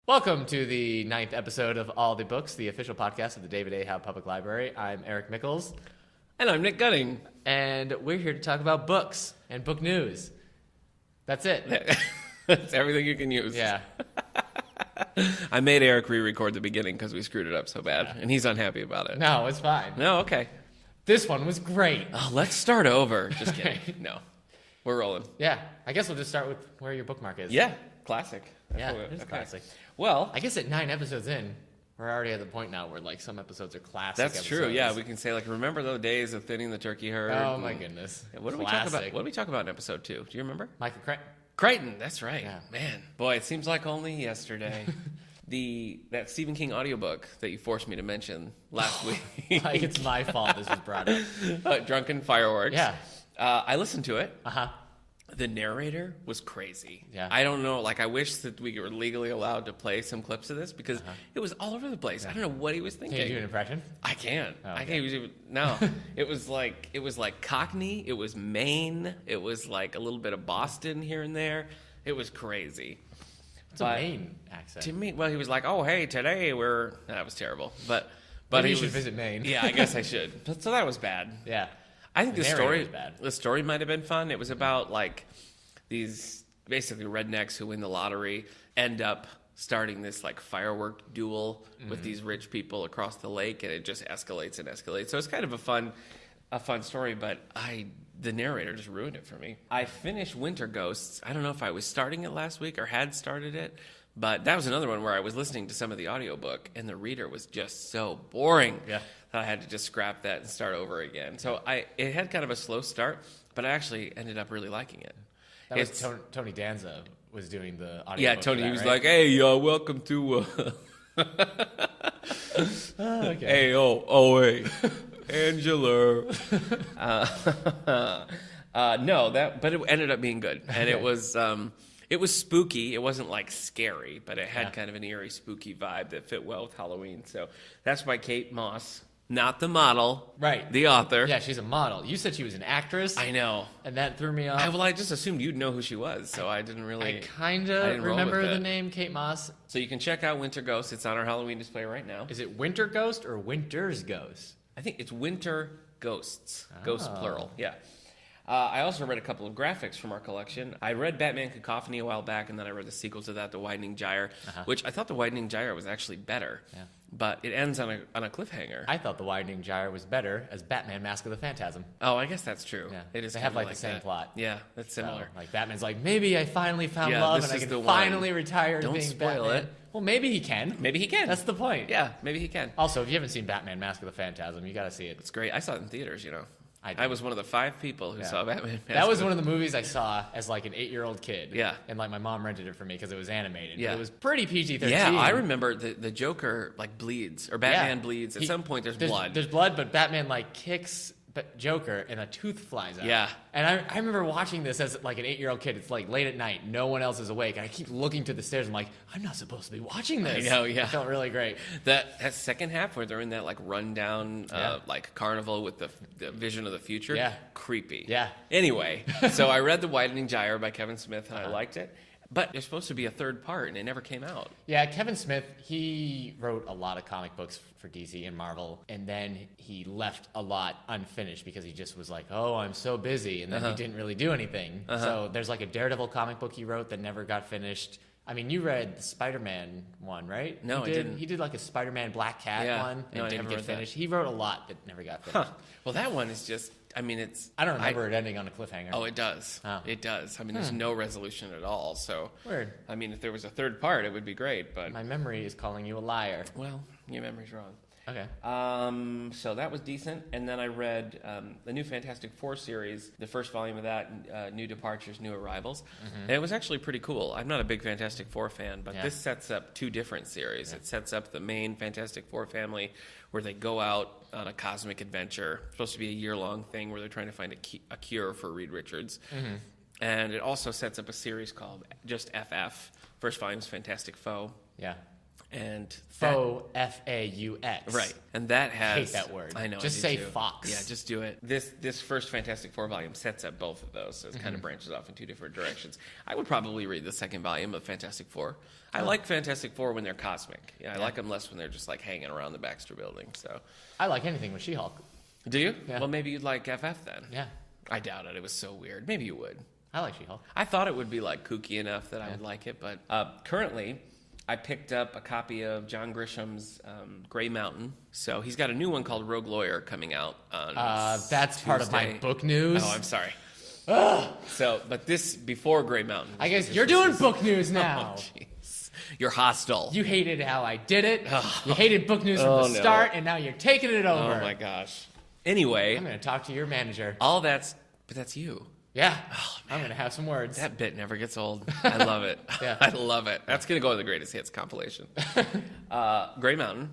Welcome to the 9th episode of All the Books, the official podcast of the David A. Howe Public Library. I'm Eric Mickles. And I'm Nick Gunning. And we're here to talk about books and book news. That's it. That's everything you can use. Yeah. I made Eric re-record the beginning because we screwed it up so bad, and he's unhappy about it. No, it's fine. No, okay. This one was great. Oh, let's start over. Just kidding. No. We're rolling. Yeah. I guess we'll just start with where your bookmark is. Yeah. Classic. Yeah, it's classic. Well, I guess at 9 episodes in, we're already at the point now where like some episodes are classic that's episodes. true. Yeah, we can say like, remember those days of thinning the turkey herd? Oh my goodness. What did we talk about? What did we talk about in episode 2? Do you remember? Michael Crichton. That's right. Yeah. Man, boy, it seems like only yesterday. That Stephen King audiobook that you forced me to mention last week. Like it's my fault this was brought up. Drunken Fireworks. Yeah. I listened to it. Uh-huh. The narrator was crazy. Yeah. I don't know. Like, I wish that we were legally allowed to play some clips of this because it was all over the place. I don't know what he was thinking. Can you do an impression? I can't. Oh, I okay. can't even. No. It was like Cockney. It was Maine. It was like a little bit of Boston here and there. It was crazy. It's a Maine accent. To me, well, he was like, "Oh, hey, today we're." That was terrible. But Maybe you should visit Maine. Yeah, I guess I should. So that was bad. Yeah. I think The the story might have been fun. It was about like these basically rednecks who win the lottery end up starting this like firework duel with these rich people across the lake, and it just escalates and escalates. So it's kind of a fun story, but the narrator just ruined it for me. I finished Winter Ghosts. I don't know if I was starting it last week or had started it, but that was another one where I was listening to some of the audiobook and the reader was just so boring. Yeah. That I had to just scrap that and start over again. So it had kind of a slow start, but I actually ended up really liking it. That was Tony Danza was doing the audio. Yeah, Tony, he was like, "Hey, welcome to." Okay. Hey, hey, Angela. But it ended up being good, and it was spooky. It wasn't like scary, but it had kind of an eerie, spooky vibe that fit well with Halloween. So that's by Kate Moss. Not the model. Right. The author. Yeah, she's a model. You said she was an actress. I know. And that threw me off. I just assumed you'd know who she was, so I didn't really... I kind of remember the name Kate Moss. So you can check out Winter Ghost. It's on our Halloween display right now. Is it Winter Ghost or Winter's Ghost? I think it's Winter Ghosts. Ghosts plural. Yeah. I also read a couple of graphics from our collection. I read Batman Cacophony a while back, and then I read the sequel to that, The Widening Gyre, which I thought The Widening Gyre was actually better. Yeah. But it ends on a cliffhanger. I thought The Widening Gyre was better as Batman Mask of the Phantasm. Oh, I guess that's true. Yeah. It is. They have like the that. same plot. Yeah, that's similar. So, like Batman's like, maybe I finally found love and I can finally retire Don't being spoil Batman. it. Well, maybe he can. Maybe he can. That's the point. Yeah, maybe he can. Also, if you haven't seen Batman Mask of the Phantasm, you got to see it. It's great. I saw it in theaters, I I was one of the 5 people who saw Batman Mask. That was one of the movies I saw as like an 8-year-old kid. Yeah. And like my mom rented it for me because it was animated. Yeah. But it was pretty PG-13. Yeah, I remember the Joker like bleeds, or Batman bleeds. At some point there's blood. There's blood, but Batman like kicks Joker and a tooth flies out. Yeah. And I remember watching this as like an 8-year-old kid. It's like late at night. No one else is awake. And I keep looking to the stairs. I'm like, I'm not supposed to be watching this. I know, yeah. It felt really great. That second half where they're in that like rundown like carnival with the vision of the future. Yeah. Creepy. Yeah. Anyway, so I read The Widening Gyre by Kevin Smith and I liked it. But there's supposed to be a third part and it never came out. Yeah, Kevin Smith, he wrote a lot of comic books for DC and Marvel, and then he left a lot unfinished because he just was like, oh, I'm so busy, and then he didn't really do anything. So there's like a Daredevil comic book he wrote that never got finished. I mean, you read the Spider-Man one, right? No, I didn't. He did like a Spider-Man Black Cat one and didn't get finished. He wrote a lot that never got finished. Well, that one is just, I mean, I don't remember it ending on a cliffhanger. Oh, it does. Oh. It does. I mean, there's no resolution at all. So, Weird. I mean, if there was a third part, it would be great. But My memory is calling you a liar. well, your memory's wrong. Okay. So that was decent. And then I read the new Fantastic Four series, the first volume of that, New Departures, New Arrivals. And it was actually pretty cool. I'm not a big Fantastic Four fan, but this sets up 2 different series. It sets up the main Fantastic Four family where they go out on a cosmic adventure. It's supposed to be a year-long thing where they're trying to find a cure for Reed Richards. And it also sets up a series called just FF. First volume is Fantastic Foe. Yeah. And Faux, F-A-U-X. Right. And that has... I hate that word. I know. Just I say do too. fox. Yeah, just do it. This first Fantastic Four volume sets up both of those, so it kind of branches off in two different directions. I would probably read the second volume of Fantastic Four. I like Fantastic Four when they're cosmic. Yeah, I like them less when they're just like hanging around the Baxter Building. So I like anything with She-Hulk. do you? Yeah. Well, maybe you'd like FF then. Yeah. I doubt it. It was so weird. Maybe you would. I like She-Hulk. I thought it would be like kooky enough that I would like it, but currently I picked up a copy of John Grisham's Gray Mountain. So he's got a new one called Rogue Lawyer coming out on That's Tuesday. part of my book news. Oh, I'm sorry. So, but this before Gray Mountain. I guess you're doing book news now. Oh, jeez. You're hostile. You hated how I did it. You hated book news from the start, and now you're taking it over. Oh my gosh. Anyway, I'm going to talk to your manager. but that's you. Yeah. I'm going to have some words. That bit never gets old. I love it. Yeah. I love it. That's going to go in the greatest hits compilation. Gray Mountain.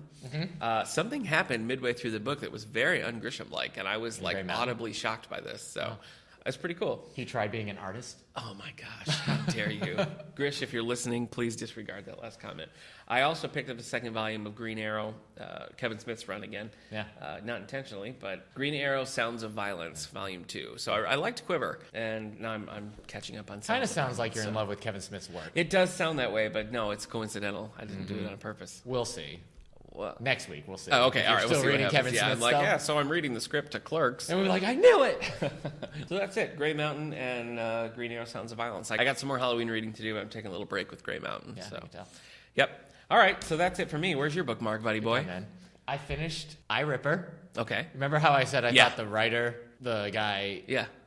Something happened midway through the book that was very un-Grisham-like, and I was like audibly shocked by this. So that's pretty cool. You tried being an artist? Oh my gosh, how dare you. Grish, if you're listening, please disregard that last comment. I also picked up the second volume of Green Arrow, Kevin Smith's run again. Yeah. Not intentionally, but Green Arrow Sounds of Violence, Volume 2. So I liked Quiver, and now I'm catching up on Kind of sounds like you're in love with Kevin Smith's work. It does sound that way, but no, it's coincidental. I didn't do it on purpose. We'll see. What? Next week, we'll see. Oh, okay, all right. Still We'll see reading what Kevin happens. Smith's I'm like, stuff? yeah, so I'm reading the script to Clerks. And we were like, I knew it! So that's it. Gray Mountain and Green Arrow Sounds of Violence. I got some more Halloween reading to do. I'm taking a little break with Gray Mountain. Yeah, so. you can tell. Yep. All right, so that's it for me. Where's your bookmark, buddy boy? Okay, man. I finished I, Ripper. Okay. Remember how I said I thought the writer, the guy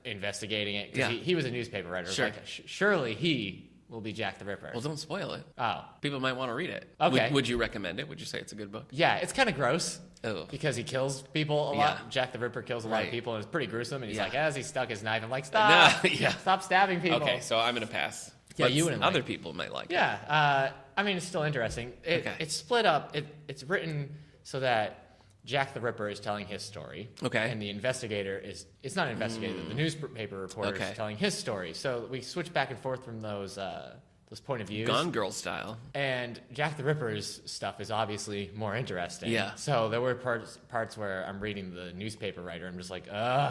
investigating it, because he was a newspaper writer. Sure. Like, surely he will be Jack the Ripper. Well, don't spoil it. Oh. People might want to read it. Okay. Would you recommend it? Would you say it's a good book? Yeah, it's kind of gross. Oh. Because he kills people a lot. Jack the Ripper kills a lot of people, and it's pretty gruesome. And he's like, as he stuck his knife, I'm like, stop. Stop stabbing people. Okay, so I'm going to pass. Yeah, but you wouldn't other like people might like it. Yeah, I mean, it's still interesting. It's split up. It's written so that Jack the Ripper is telling his story. Okay. And the investigator is... It's not an investigator. The newspaper reporter is telling his story. So we switch back and forth from those point of views. Gone Girl style. And Jack the Ripper's stuff is obviously more interesting. Yeah. So there were parts where I'm reading the newspaper writer. I'm just like,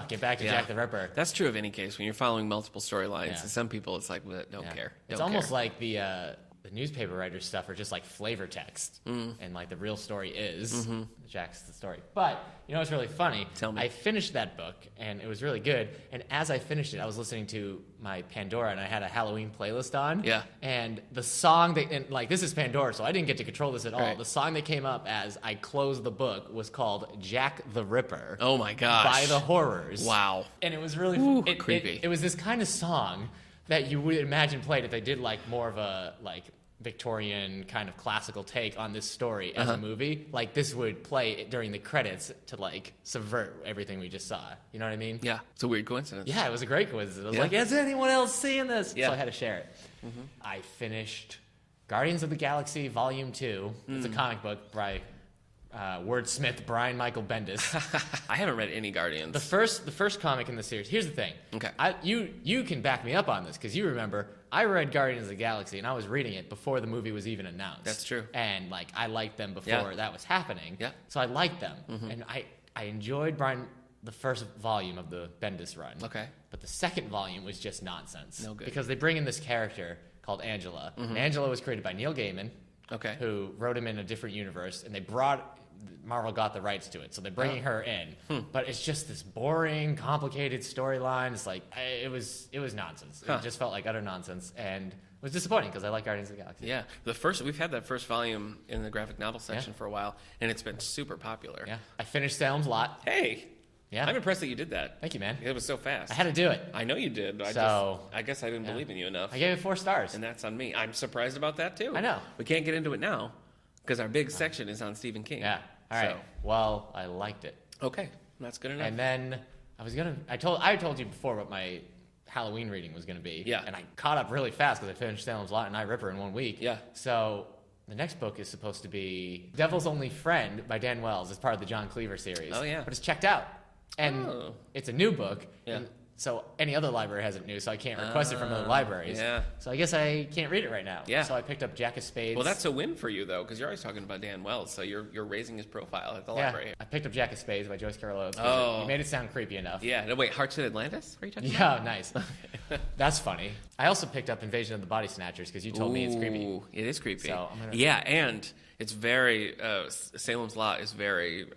get back to Jack the Ripper. That's true of any case. When you're following multiple storylines, and some people, it's like, don't care. It's almost like the newspaper writer's stuff are just like flavor text. And like the real story is Jack's the story. But, you know what's really funny? Tell me. I finished that book, and it was really good. And as I finished it, I was listening to my Pandora, and I had a Halloween playlist on. Yeah. And the song this is Pandora, so I didn't get to control this at all. Right. The song that came up as I closed the book was called Jack the Ripper. Oh my gosh. By the Horrors. Wow. And it was really creepy. It was this kind of song that you would imagine played if they did like more of a like Victorian kind of classical take on this story as a movie. Like this would play during the credits to like subvert everything we just saw. You know what I mean? Yeah. It's a weird coincidence. Yeah, it was a great coincidence. I was like, is anyone else seeing this? Yeah. So I had to share it. I finished Guardians of the Galaxy Volume 2. It's a comic book by wordsmith Brian Michael Bendis. I haven't read any Guardians. The first comic in the series. Here's the thing. Okay. You can back me up on this because you remember I read Guardians of the Galaxy and I was reading it before the movie was even announced. That's true. And like I liked them before that was happening. Yeah. So I liked them, and I enjoyed the first volume of the Bendis run. Okay. But the second volume was just nonsense. No good. Because they bring in this character called Angela. And Angela was created by Neil Gaiman. Okay. Who wrote him in a different universe, and Marvel got the rights to it, so they're bringing her in. But it's just this boring, complicated storyline. It's like it was nonsense. It just felt like utter nonsense, and it was disappointing because I like Guardians of the Galaxy. Yeah, we've had that first volume in the graphic novel section for a while, and it's been super popular. Yeah, I finished Salem's Lot. Hey, yeah, I'm impressed that you did that. Thank you, man. It was so fast. I had to do it. I know you did. I guess I didn't believe in you enough. I gave it 4 stars, and that's on me. I'm surprised about that too. I know. We can't get into it now because our big section is on Stephen King. Yeah. All right. Well, I liked it. Okay, that's good enough. And then I told you before what my Halloween reading was gonna be. Yeah. And I caught up really fast because I finished Salem's Lot and I Ripper in 1 week. Yeah. So the next book is supposed to be Devil's Only Friend by Dan Wells. It's part of the John Cleaver series. Oh yeah. But it's checked out, and it's a new book. Yeah. And So any other library has it new, so I can't request it from other libraries. Yeah. So I guess I can't read it right now. Yeah. So I picked up Jack of Spades. Well, that's a win for you, though, because you're always talking about Dan Wells, so you're raising his profile at the library. I picked up Jack of Spades by Joyce Carol Oates. Oh. You made it sound creepy enough. Yeah. No, wait, Hearts of Atlantis? Are you talking about? Yeah, nice. That's funny. I also picked up Invasion of the Body Snatchers because you told me it's creepy. Ooh, it is creepy. So I'm gonna... Yeah, and it's very Salem's Lot is very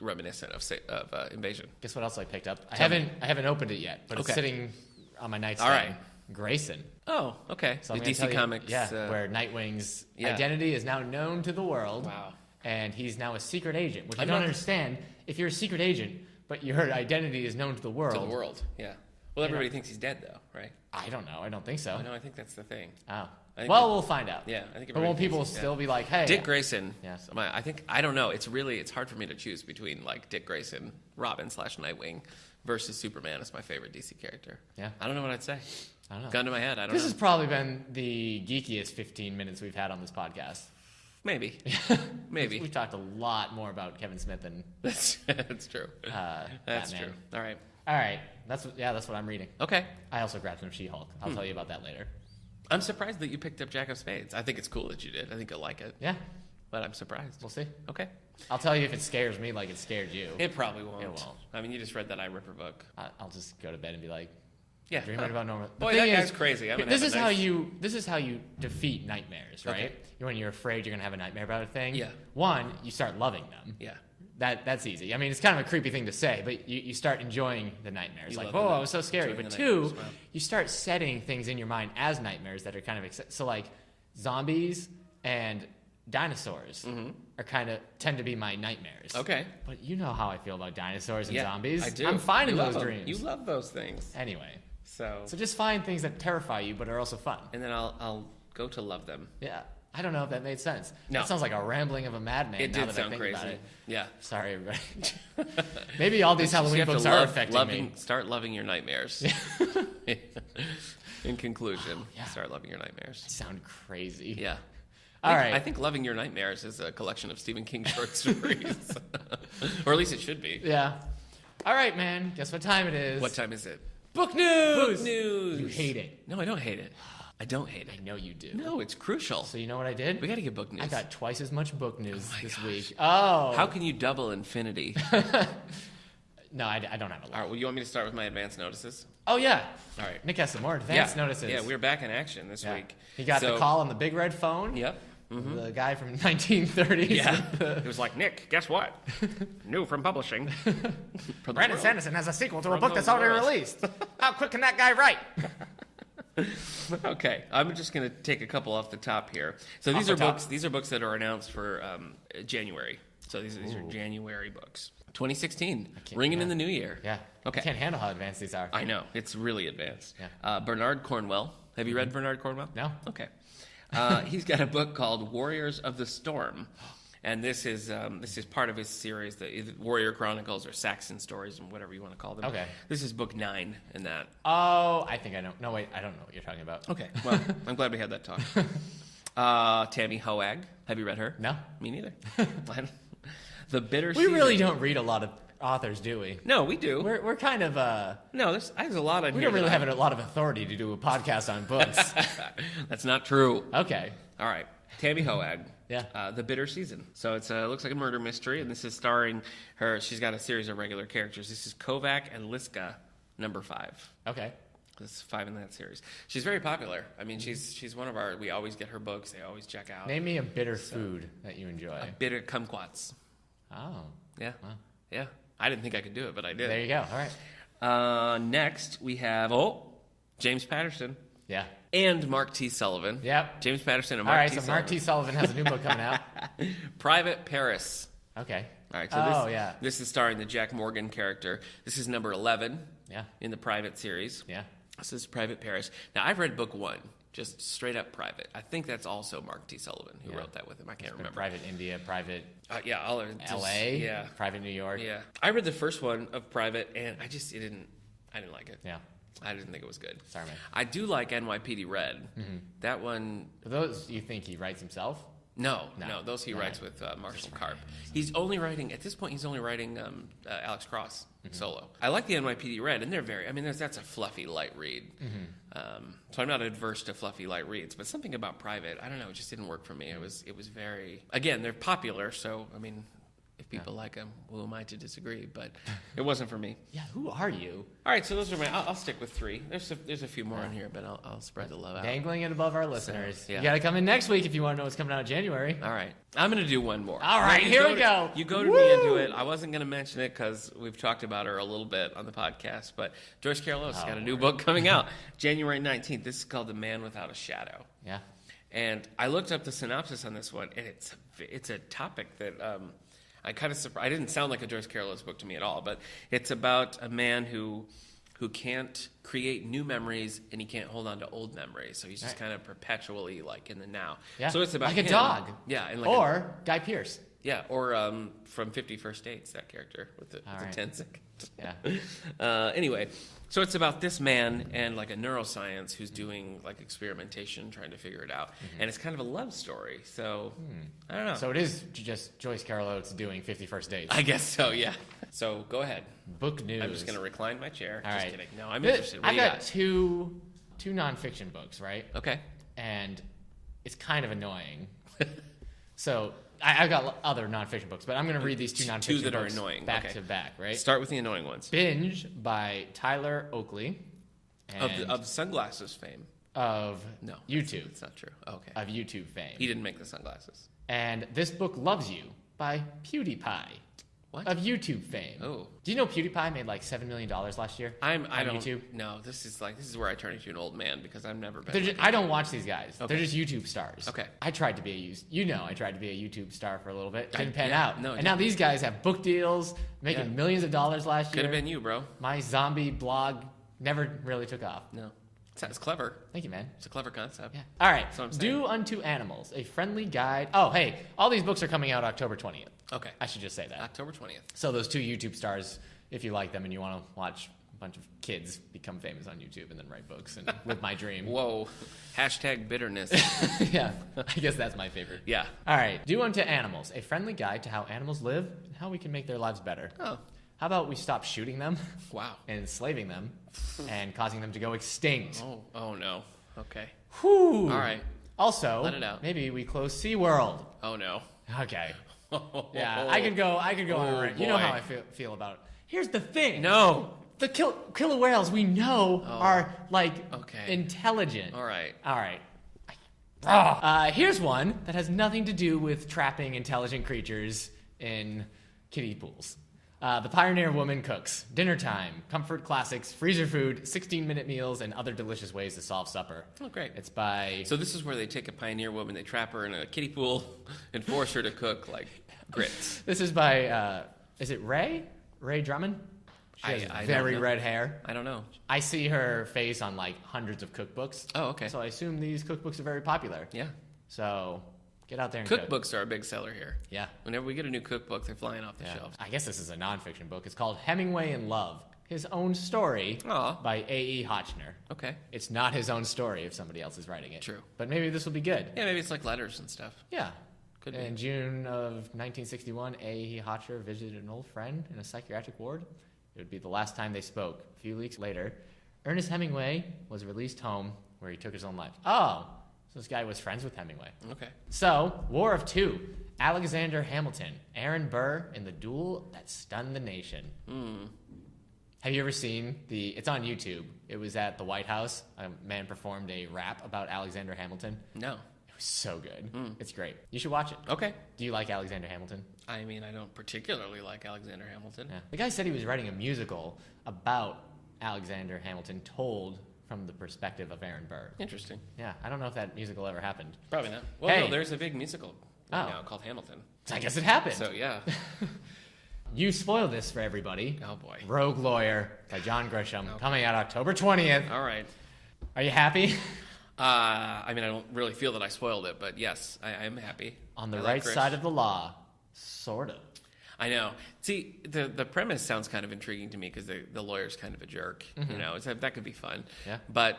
reminiscent of Invasion. Guess what else I picked up? I haven't opened it yet, but it's sitting on my nightstand. All right. Grayson. Oh, okay. So the I'm gonna tell DC you, Comics. where Nightwing's identity is now known to the world. Wow. And he's now a secret agent, which I I'm don't not- understand. If you're a secret agent, but your identity is known to the world. To the world, yeah. Well, everybody thinks he's dead, though, right? I don't know. I don't think so. No, I think that's the thing. Oh. I think Well, we'll find out. Yeah, I think But won't everybody people thinks he's still be like, hey. Dick Grayson. Yeah. I don't know. It's hard for me to choose between like Dick Grayson, Robin / Nightwing, versus Superman as my favorite DC character. Yeah. I don't know what I'd say. I don't know. Gun to my head. I don't This know. has probably been the geekiest 15 minutes we've had on this podcast. Maybe. Maybe. We've talked a lot more about Kevin Smith than That's true. That's Batman. true. All right. All right. That's what I'm reading. Okay. I also grabbed some She-Hulk. I'll tell you about that later. I'm surprised that you picked up Jack of Spades. I think it's cool that you did. I think you'll like it. Yeah. But I'm surprised. We'll see. Okay. I'll tell you if it scares me like it scared you. It probably won't. It won't. I mean, you just read that I Ripper book. I'll just go to bed and be like, Yeah. dreaming about normal. The Boy, thing that guy's is, crazy. I'm gonna This have is a how nice- you defeat nightmares, right? Okay. When you're afraid you're gonna have a nightmare about a thing. Yeah. One, you start loving them. Yeah. That's easy. I mean, it's kind of a creepy thing to say, but you start enjoying the nightmares. You Like, love oh, the it was so scary. enjoying But the two, nightmares, wow. you start setting things in your mind as nightmares that are kind of so like zombies and dinosaurs are tend to be my nightmares. Okay. But you know how I feel about dinosaurs and Yeah, zombies. I do. I'm fine in You those love 'em. dreams. You love those things. Anyway, So so just find things that terrify you but are also fun. and then I'll go to love them. Yeah. I don't know if that made sense. No. That sounds like a rambling of a madman. It now did that I sound think crazy. about it. Yeah. Sorry, everybody. Maybe all these You Halloween have to books are love- affecting loving, me. Start loving your nightmares. In conclusion, start loving your nightmares. Sound crazy. Yeah. All right. I think Loving Your Nightmares is a collection of Stephen King short stories. Or at least it should be. Yeah. All right, man. Guess what time it is? What time is it? Book news. Book news. You hate it. No, I don't hate it. I don't hate I it. know you do. No, it's crucial. So you know what I did? We got to get book news. I got twice as much book news my this gosh. week. Oh. How can you double infinity? No, I don't have a lot. All right, well, you want me to start with my advance notices? Oh, yeah. All right. Nick has some more advance notices. Yeah, we're back in action this Yeah. week. He got the call on the big red phone. Yep. The guy from 1930s. Yeah. It was like, Nick, guess what? New from publishing. Brandon Sanderson has a sequel to a From book the that's already world. released. How quick can that guy write? Okay, I'm just going to take a couple off the top here. So Off these the are top. books. These are books that are announced for January. So these are January books. 2016, ringing in the new year. Yeah. Okay. I can't handle how advanced these are. I know it's really advanced. Yeah. Bernard Cornwell. Have you read Bernard Cornwell? No. Okay. He's got a book called Warriors of the Storm, and this is part of his series, the Warrior Chronicles or Saxon Stories, and whatever you want to call them. Okay. This is book 9 in that. Oh, I think I know. No, wait. I don't know what you're talking about. Okay. Well, I'm glad we had that talk. Tammy Hoag. Have you read her? No. Me neither. The Bitter We Season. really don't read a lot of authors, do we? No, we do. We're kind of No, there's a lot on we here. don't really that have a lot of authority to do a podcast on books. That's not true. Okay. All right. Tammy Hoag. Yeah. The Bitter Season. So it looks like a murder mystery, and this is starring her. She's got a series of regular characters. This is Kovac and Liska, number 5. Okay. There's 5 in that series. She's very popular. I mean, she's one of our. We always get her books. They always check out. Name me a bitter food that you enjoy. Bitter kumquats. Oh. Yeah. Wow. Yeah. I didn't think I could do it, but I did. There you go. All right. Next, we have James Patterson Yeah. and Mark T. Sullivan. Yep. James Patterson and All Mark right. T. So Sullivan. Mark T. Sullivan has a new book coming out. Private Paris. Okay. All right. So yeah. this is starring the Jack Morgan character. This is number 11 Yeah. in the Private series. Yeah. This is Private Paris. Now, I've read book 1, just straight up Private. I think that's also Mark T. Sullivan who Yeah. wrote that with him. I can't remember. Private India, Private Yeah, L.A., Yeah. Private New York. Yeah. I read the first one of Private, and I didn't like it. Yeah. I didn't think it was good. Sorry, man. I do like NYPD Red. That one, For those you think he writes himself? No. Those he writes with Marshall Karp. He's only writing, at this point, Alex Cross solo. I like the NYPD Red, and they're that's a fluffy, light read. So I'm not adverse to fluffy, light reads, but something about Private, I don't know, it just didn't work for me. It was very, again, they're popular, so, if people like them, who am I to disagree? But it wasn't for me. Yeah, who are you? All right, so those are I'll stick with 3. There's a few more in here, but I'll spread the love out. Dangling it above our listeners. So, yeah. You got to come in next week if you want to know what's coming out in January. All right. I'm going to do one more. All right, here we go. You goaded me into it. I wasn't going to mention it because we've talked about her a little bit on the podcast, but Joyce Carol Oates got a new book coming out January 19th. This is called The Man Without a Shadow. Yeah. And I looked up the synopsis on this one, and it's a topic that I kind of surprised. It didn't sound like a Joyce Carol Oates book to me at all, but it's about a man who can't create new memories and he can't hold on to old memories. So he's just kind of perpetually in the now. Yeah. So it's about like him. a dog. Yeah. And or Guy Pearce. Yeah. Or from 50 First Dates, that character with the 10 seconds. Yeah. Anyway, so it's about this man and a neuroscience who's doing experimentation, trying to figure it out. And it's kind of a love story. So I don't know. So it is just Joyce Carol Oates doing 50 First Dates. I guess so, yeah. So go ahead. Book news. I'm just going to recline my chair. All just right. kidding. No, I'm interested. What I do you got two nonfiction books, right? Okay. And it's kind of annoying. So I've got other nonfiction books, but I'm going to read these two nonfiction that books are annoying. back to back, right? Start with the annoying ones. Binge by Tyler Oakley. Of sunglasses fame. Of No. YouTube. It's not true. Okay. Of YouTube fame. He didn't make the sunglasses. And This Book Loves You by PewDiePie. What? Of YouTube fame. Oh. Do you know PewDiePie made $7 million last year? I on don't. YouTube? No, this is where I turn into an old man because I've never been. I don't watch these guys. Okay. They're just YouTube stars. Okay. I tried to be I tried to be a YouTube star for a little bit. Didn't pan out. No, and now these guys have book deals, making millions of dollars last year. Could have been you, bro. My zombie blog never really took off. No. It's clever. Thank you, man. It's a clever concept. Yeah. All right. That's what I'm saying. Do Unto Animals, a friendly guide. Oh, hey, all these books are coming out October 20th. Okay. I should just say that. October 20th. So those two YouTube stars, if you like them and you want to watch a bunch of kids become famous on YouTube and then write books and live my dream. Whoa. Hashtag bitterness. Yeah. I guess that's my favorite. Yeah. All right. Do Unto Animals, a friendly guide to how animals live and how we can make their lives better. Oh. How about we stop shooting them? Wow. And enslaving them and causing them to go extinct? Oh no. Okay. Whew. All right. Also, Let it out. maybe we close SeaWorld. Oh no. Okay. Yeah, I could go on a rant. You know how I feel about it. Here's the thing. No. The killer whales we know are Okay. intelligent. All right. All right. Here's one that has nothing to do with trapping intelligent creatures in kiddie pools. The Pioneer Woman Cooks. Dinner time, comfort classics, freezer food, 16-minute meals, and other delicious ways to solve supper. Oh, great. It's by... So this is where they take a pioneer woman, they trap her in a kiddie pool, and force her to cook grits. This is by, is it Ray? Ray Drummond? She has I very don't know. red hair. I don't know. I see her face on hundreds of cookbooks. Oh, okay. So I assume these cookbooks are very popular. Yeah. So get out there and cook. Cookbooks are a big seller here. Yeah. Whenever we get a new cookbook, they're flying off the shelves. I guess this is a nonfiction book. It's called Hemingway in Love, his own story by A.E. Hotchner. Okay. It's not his own story if somebody else is writing it. True. But maybe this will be good. Yeah, maybe it's like letters and stuff. Yeah. Could be. In June of 1961, A.E. Hotchner visited an old friend in a psychiatric ward. It would be the last time they spoke. A few weeks later, Ernest Hemingway was released home where he took his own life. Oh, so this guy was friends with Hemingway. Okay. So, War of Two, Alexander Hamilton, Aaron Burr in the duel that stunned the nation. Have you ever seen it's on YouTube. It was at the White House. A man performed a rap about Alexander Hamilton. No. It was so good. It's great. You should watch it. Okay. Do you like Alexander Hamilton? I mean, I don't particularly like Alexander Hamilton. Yeah. The guy said he was writing a musical about Alexander Hamilton told from the perspective of Aaron Burr. Interesting. Yeah, I don't know if that musical ever happened. Probably not. Well, Hey. no, there's a big musical right now called Hamilton. I guess it happened. So, yeah. You spoiled this for everybody. Oh, boy. Rogue Lawyer by John Grisham, coming out October 20th. All right. Are you happy? I mean, I don't really feel that I spoiled it, but yes, I am happy. On the I right like Grish. side of the law. Sort of. I know. See, the premise sounds kind of intriguing to me because the lawyer's kind of a jerk. You know, that could be fun. Yeah. But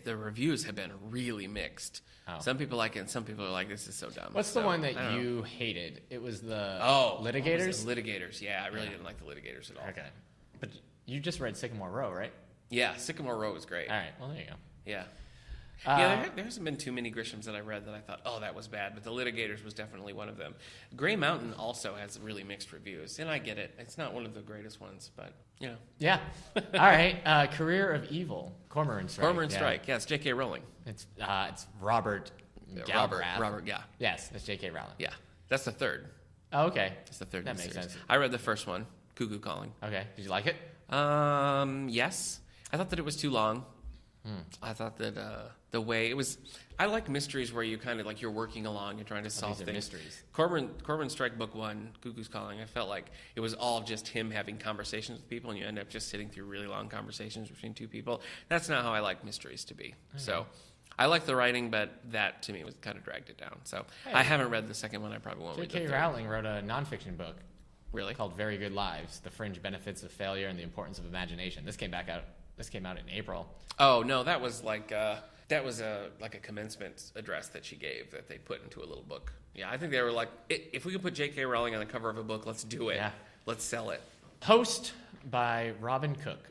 the reviews have been really mixed. Oh. Some people like it, and some people are like, "This is so dumb." What's the one that you hated? It was the Litigators. Litigators, yeah, I really didn't like the Litigators at all. Okay, but you just read Sycamore Row, right? Yeah, Sycamore Row was great. All right, well there you go. Yeah. There hasn't been too many Grishams that I read that I thought, oh, that was bad, but The Litigators was definitely one of them. Gray Mountain also has really mixed reviews, and I get it. It's not one of the greatest ones, but, you know. Yeah. All right, Career of Evil, Cormoran Strike. Cormoran Strike, yeah, it's J.K. Rowling. It's Robert Galbraith. Robert, yeah. Yes, it's J.K. Rowling. Yeah, that's the third. Oh, okay. That's the third That in the makes series. sense. I read the first one, Cuckoo Calling. Okay, did you like it? Yes. I thought that it was too long. I thought that the way it was, I like mysteries where you kind of like you're working along, you're trying to solve these are things. mysteries. Cormoran Strike Book 1, Cuckoo's Calling, I felt like it was all just him having conversations with people, and you end up just sitting through really long conversations between two people. That's not how I like mysteries to be. Okay. So I like the writing, but that to me was kind of dragged it down. So I haven't read the second one. I probably won't read the third. J.K. Rowling wrote a nonfiction book. Really? Called Very Good Lives: The Fringe Benefits of Failure and the Importance of Imagination. This came out in April. Oh no, that was like a commencement address that she gave that they put into a little book. Yeah, I think they were like, if we could put J.K. Rowling on the cover of a book, let's do it. Yeah. Let's sell it. Post by Robin Cook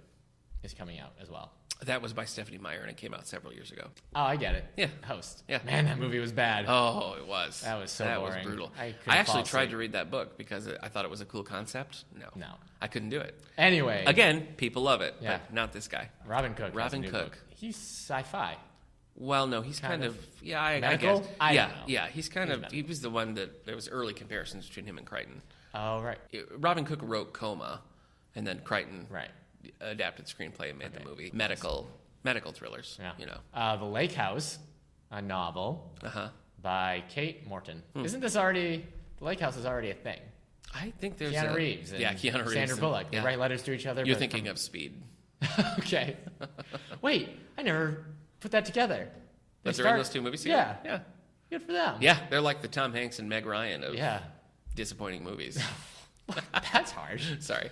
is coming out as well. That was by Stephanie Meyer, and it came out several years ago. Oh, I get it. Yeah. Host. Yeah. Man, that movie was bad. Oh, it was. That was so boring. That was brutal. I actually tried to read that book because I thought it was a cool concept. No. I couldn't do it. Anyway. Again, people love it, but not this guy. Robin Cook. Robin Cook. He's sci-fi. Well, no, he's kind of I medical? guess. I don't know. Yeah, he's kind of, he was the one that, there was early comparisons between him and Crichton. Oh, right. Robin Cook wrote Coma, and then Crichton adapted screenplay and made the movie. Medical thrillers, you know. The Lake House, a novel by Kate Morton. Isn't this already, The Lake House is already a thing? I think there's Keanu Reeves and Keanu Reeves Sandra Bullock. They write letters to each other. You're thinking of Speed. Okay. Wait, I never put that together. But they're in those two movies together? Yeah. Good for them. Yeah, they're like the Tom Hanks and Meg Ryan of disappointing movies. That's harsh. Sorry.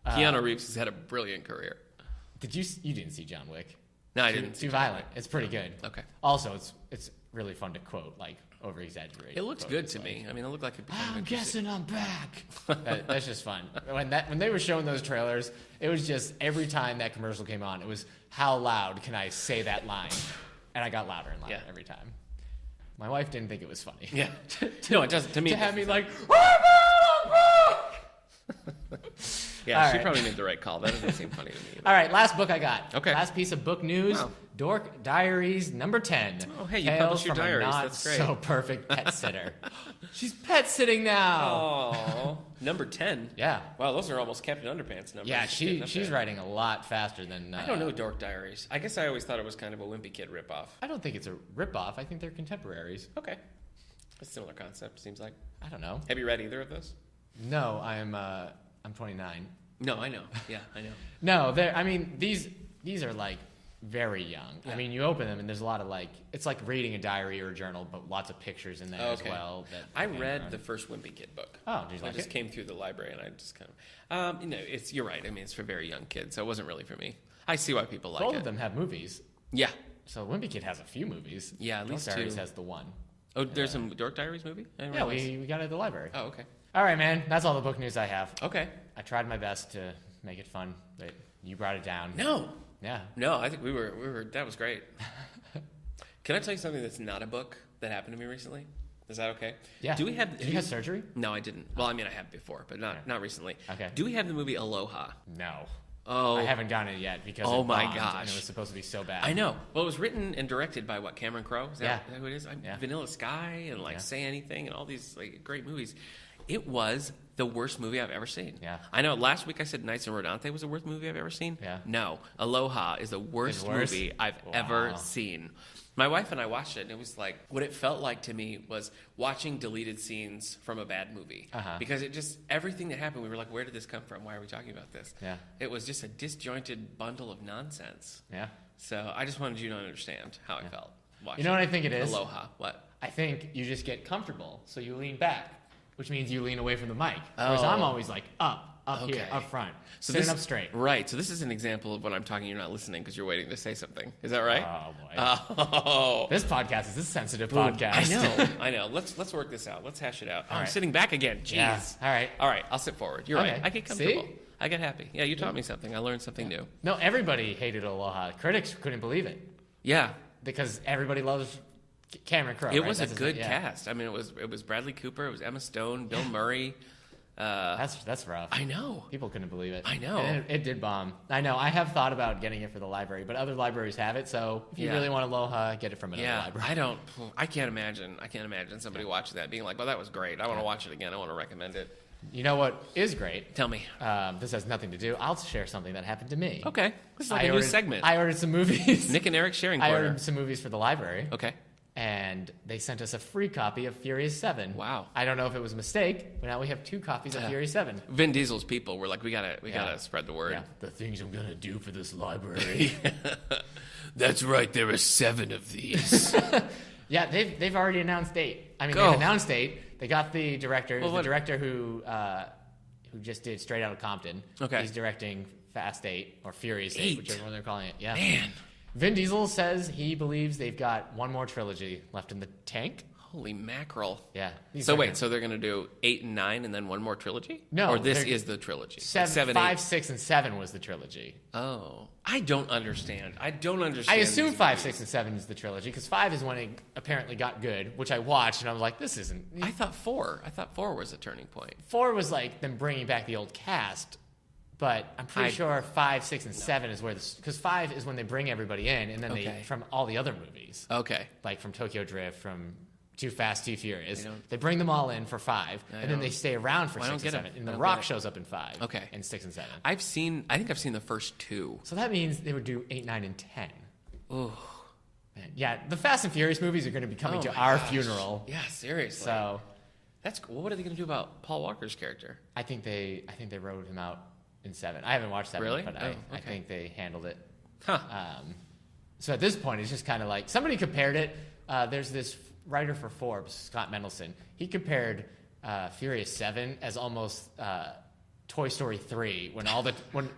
Keanu Reeves has had a brilliant career. You didn't see John Wick? No, I didn't. Too violent. It's pretty good. Okay. Also, it's really fun to quote, like over exaggerated. It looks good to me. I mean, it looked like it. I'm guessing I'm back. That's just fun. When they were showing those trailers, it was just every time that commercial came on, it was how loud can I say that line, and I got louder and louder every time. My wife didn't think it was funny. Yeah. No, it doesn't. To me, to have me like. Yeah, she probably made the right call. That doesn't seem funny to me either. All right, last book I got. Okay. Last piece of book news. Wow. Dork Diaries number 10. Oh, hey, you published your diaries. That's great. So perfect pet sitter. She's pet sitting now. Oh, number 10. Yeah. Wow, those are almost Captain Underpants numbers. Yeah, she's writing a lot faster than. I don't know Dork Diaries. I guess I always thought it was kind of a Wimpy Kid ripoff. I don't think it's a ripoff. I think they're contemporaries. Okay. A similar concept, seems like. I don't know. Have you read either of those? No, I'm 29. No, I know. Yeah, I know. No, I mean these are like very young. Yeah. I mean, you open them and there's a lot of like it's like reading a diary or a journal, but lots of pictures in there as well. I read the first Wimpy Kid book. Oh, did you like it? I just came through the library and I just kind of, you're right. I mean, it's for very young kids, so it wasn't really for me. I see why people like it. Both of them have movies. Yeah. So Wimpy Kid has a few movies. Yeah, at least Dork Diaries two. has the one. Oh, there's some Dork Diaries movie? Yeah, we got it at the library. Oh, okay. All right, man. That's all the book news I have. Okay. I tried my best to make it fun, but you brought it down. No. Yeah. No, I think we were that was great. Can I tell you something that's not a book that happened to me recently? Is that okay? Yeah. Did you have surgery? No, I didn't. Well, I mean, I have before, but not recently. Okay. Do we have the movie Aloha? No. Oh. I haven't gotten it yet because oh it my bombed, gosh. and it was supposed to be so bad. I know. Well, it was written and directed by Cameron Crowe? Is that who it is? Yeah. Vanilla Sky and Say Anything and all these like great movies. It was the worst movie I've ever seen. Yeah. I know last week I said Nights in Rodante was the worst movie I've ever seen. Yeah. No. Aloha is the worst movie I've ever seen. My wife and I watched it, and it was like, what it felt like to me was watching deleted scenes from a bad movie. Because it just, everything that happened, we were like, where did this come from? Why are we talking about this? Yeah. It was just a disjointed bundle of nonsense. Yeah. So I just wanted you to understand how I felt watching. You know what I think it is? Aloha. What? I think you just get comfortable, so you lean back, which means you lean away from the mic. Whereas I'm always like up, here, up front. So Sitting up straight. Right. So this is an example of when I'm talking, you're not listening because you're waiting to say something. Is that right? Oh, boy. Oh. This podcast is a sensitive podcast. I know. Let's work this out. Let's hash it out. All I'm right. sitting back again. Jeez. Yeah. All right. I'll sit forward. You're Okay. right. I get comfortable. See? I get happy. Yeah, you taught me something. I learned something new. No, everybody hated Aloha. Critics couldn't believe it Yeah. because everybody loves Cameron Crowe. It right? was That's a his good name, yeah. cast. I mean, it was Bradley Cooper. It was Emma Stone, Bill Murray. That's rough. I know. People couldn't believe it. I know. And it did bomb. I know. I have thought about getting it for the library, but other libraries have it. So if you Yeah. really want Aloha, get it from another library. I can't imagine somebody watching that being like, well, that was great. I want to watch it again. I want to recommend it. You know what is great? Tell me. This has nothing to do. I'll share something that happened to me. Okay. This is like a new segment. I ordered some movies. Nick and Eric sharing I corner. ordered some movies for the library. Okay. And they sent us a free copy of Furious 7. Wow. I don't know if it was a mistake, but now we have 2 copies of Furious 7. Vin Diesel's people were like, we gotta spread the word. Yeah. The things I'm gonna do for this library. That's right. There are 7 of these. Yeah, they've already announced date. I mean, Go. they've announced date. They got the director, Well, the what- director who just did Straight Outta Compton. Okay. He's directing Fast 8 or Furious 8, 8. whichever one they're calling it. Yeah. Man. Vin Diesel says he believes they've got one more trilogy left in the tank. Holy mackerel. Yeah. These So are wait, gonna- so they're going to do 8 and 9 and then one more trilogy? No, Or this they're- is the trilogy? Seven, 7, 5, 8. 6, and 7 was the trilogy. Oh. I don't understand. I I assume these 5, movies. 6, and 7 is the trilogy because 5 is when it apparently got good, which I watched and I was like, this isn't. I thought 4. I thought 4 was a turning point. 4 was like them bringing back the old cast, but I'm pretty sure 5, 6, and 7 is where this, because 5 is when they bring everybody in and then Okay. they from all the other movies, Okay. like from Tokyo Drift, from Too Fast, Too Furious. I don't- They bring them all in for 5, I and then don't- they stay around for Well, I don't 6 and get it. 7. And I The don't Rock get it. shows up in 5, Okay. and 6 and 7. I think I've seen the first 2. So that means they would do 8, 9, and 10. Ooh. Man, yeah, the Fast and Furious movies are going to be coming Oh to my our gosh. funeral. Yeah, seriously. So That's cool. What are they going to do about Paul Walker's character? I think they wrote him out in 7. I haven't watched 7, Really? but Oh, I okay. think they handled it. Huh. So at this point, it's just kind of like somebody compared it. There's this writer for Forbes, Scott Mendelson. He compared Furious 7 as almost Toy Story 3 when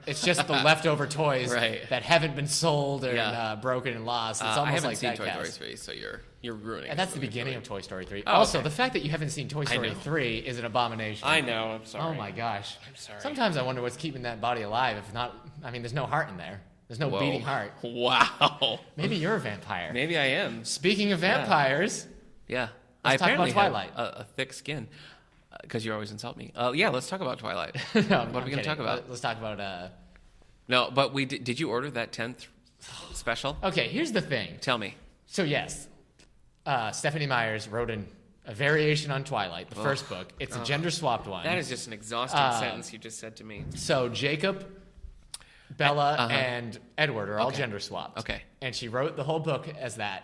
it's just the leftover toys Right. that haven't been sold or Yeah. broken and lost. It's I almost haven't like seen that Toy cast. Story 3, so you're ruining And that's it the for me, beginning really. of Toy Story 3. Oh, Also, okay. the fact that you haven't seen Toy Story know. 3 is an abomination. I know. I'm sorry. Oh my gosh. I'm sorry. Sometimes I wonder what's keeping that body alive. If not, I mean, there's no heart in there. There's no Whoa. beating heart. Wow. Maybe you're a vampire. Maybe I am. Speaking of vampires, Yeah. Let's talk apparently about Twilight. have a thick skin because you always insult me. Yeah, let's talk about Twilight. no, What are we I'm going to kidding. talk about? Let's talk about. No, but we did you order that 10th special? Okay, here's the thing. Tell me. So yes, Stephanie Myers wrote a variation on Twilight, the first book. It's a gender swapped one. That is just an exhausting sentence you just said to me. So Jacob, Bella, and Edward are all Okay. gender swapped. Okay. And she wrote the whole book as that.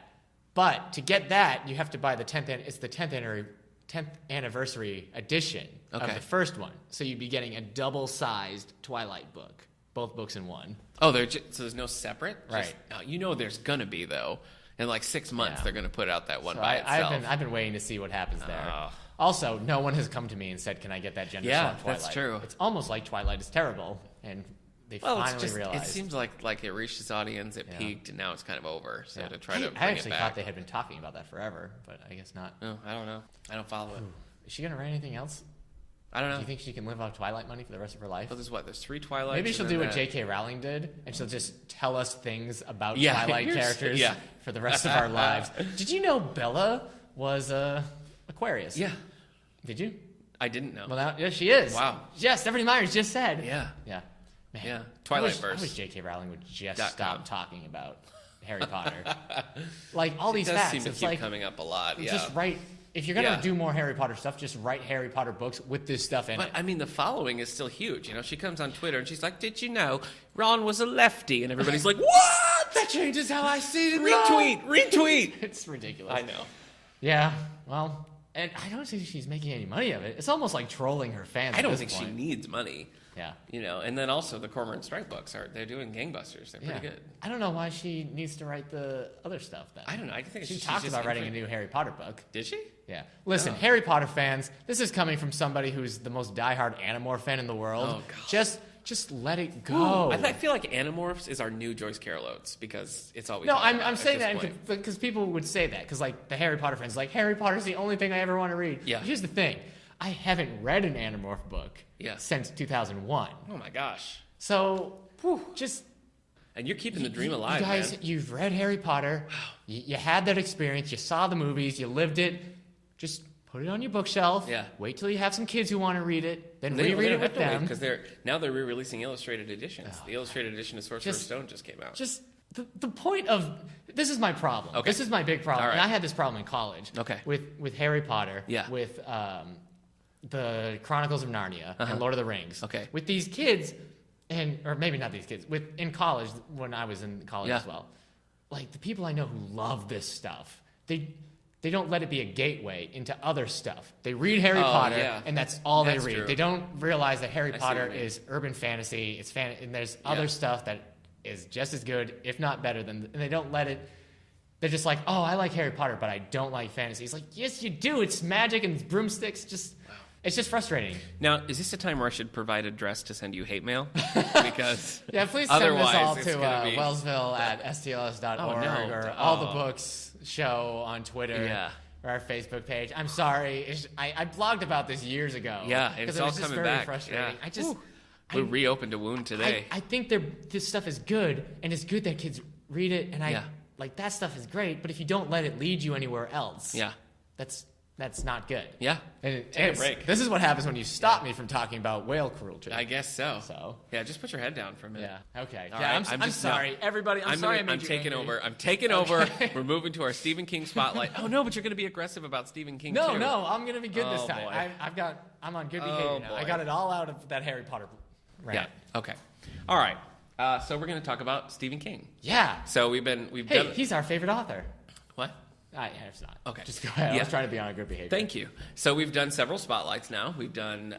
But to get that, you have to buy the 10th. It's the 10th anniversary edition of Okay. the first one. So you'd be getting a double-sized Twilight book, both books in one. Oh, so there's no separate? Right. You know there's going to be, though. In like 6 months, Yeah. they're going to put out that one So by itself. I've been waiting to see what happens there. Oh. Also, no one has come to me and said, "Can I get that gender swap Twilight?" that's true. It's almost like Twilight is terrible, and they Well, finally realized. it seems like it reached its audience, it Yeah. peaked, and now it's kind of over. So Yeah. to try to bring I actually it thought back. they had been talking about that forever, but I guess not. No, I don't know. I don't follow it. Is she gonna write anything else? I don't know. Do you think she can live off Twilight money for the rest of her life? Well, there's 3 Twilights. Maybe she'll and do then what that- J.K. Rowling did, and she'll just tell us things about Yeah, Twilight here's- characters yeah. for the rest of our lives. Did you know Bella was Aquarius? Yeah, Did you? I didn't know. Well, now, yeah, she is. Wow. Yeah, Stephanie Myers just said. Yeah. Yeah. Man. Yeah. I Twilight wish J.K. Rowling would just .com. stop talking about Harry Potter. Like all It these does facts. seem to It's keep like coming up a lot. Yeah. just write. If you're gonna Yeah. do more Harry Potter stuff, just write Harry Potter books with this stuff in But it. I mean, the following is still huge. You know, she comes on Twitter and she's like, "Did you know Ron was a lefty?" And everybody's like, "What? That changes how I see it. Retweet, retweet." It's ridiculous. I know. Yeah. Well, And I don't think she's making any money of it. It's almost like trolling her fans. I don't at think this she point. needs money. Yeah. And then also the Cormoran Strike books they're doing gangbusters. They're pretty good. I don't know why she needs to write the other stuff then. I don't know. I think she talked about writing a new Harry Potter book. Did she? Yeah. Listen, Harry Potter fans, this is coming from somebody who's the most diehard Animorph fan in the world. Oh, God. Just let it go. I feel like Animorphs is our new Joyce Carol Oates because it's always. No, I'm saying that because people would say that because like the Harry Potter fans, like Harry Potter's the only thing I ever want to read. Yeah. Here's the thing, I haven't read an Animorph book since 2001. Oh my gosh. So just. And you're keeping the dream alive, you guys. man. You've read Harry Potter. Wow. You had that experience. You saw the movies. You lived it. Just put it on your bookshelf. Yeah. Wait till you have some kids who want to read it. Then reread it with them. Because they're re-releasing illustrated editions. The illustrated edition of Sorcerer's Stone just came out. Just the point of this is my problem. Okay. This is my big problem. All right. And I had this problem in college. Okay. With Harry Potter. Yeah. With the Chronicles of Narnia and Lord of the Rings. Okay. With these kids, or maybe not these kids. In college when I was in college as well. Like the people I know who love this stuff. They don't let it be a gateway into other stuff. They read Harry Potter, and that's all they read. True. They don't realize that Harry Potter is urban fantasy. It's and there's other stuff that is just as good, if not better than. And they don't let it. They're just like, oh, I like Harry Potter, but I don't like fantasy. It's like, yes, you do. It's magic and broomsticks. It's just frustrating. Now, is this a time where I should provide address to send you hate mail? Because please send this all to be... Wellsville at stls.org or All the Books Show on Twitter or our Facebook page. I'm sorry. I blogged about this years ago. Yeah, and it's all just coming very back. Frustrating. Yeah. We reopened a wound today. I think this stuff is good, and it's good that kids read it, and like that stuff is great, but if you don't let it lead you anywhere else, that's not good. Yeah. And Take a break. This is what happens when you stop me from talking about whale cruelty. I guess so. Yeah, just put your head down for a minute. Yeah. Okay. All right. I'm sorry, no. everybody. I'm sorry. I'm taking over. I'm taking over. We're moving to our Stephen King spotlight. Oh no, but you're going to be aggressive about Stephen King too. No, I'm going to be good this time. Boy. I'm on good behavior now. Boy. I got it all out of that Harry Potter rant. Yeah. Okay. All right. So we're going to talk about Stephen King. Yeah. So we've done. He's our favorite author. What? It's not. Okay. Just go ahead. I was trying to be on a good behavior. Thank you. So we've done several spotlights now. We've done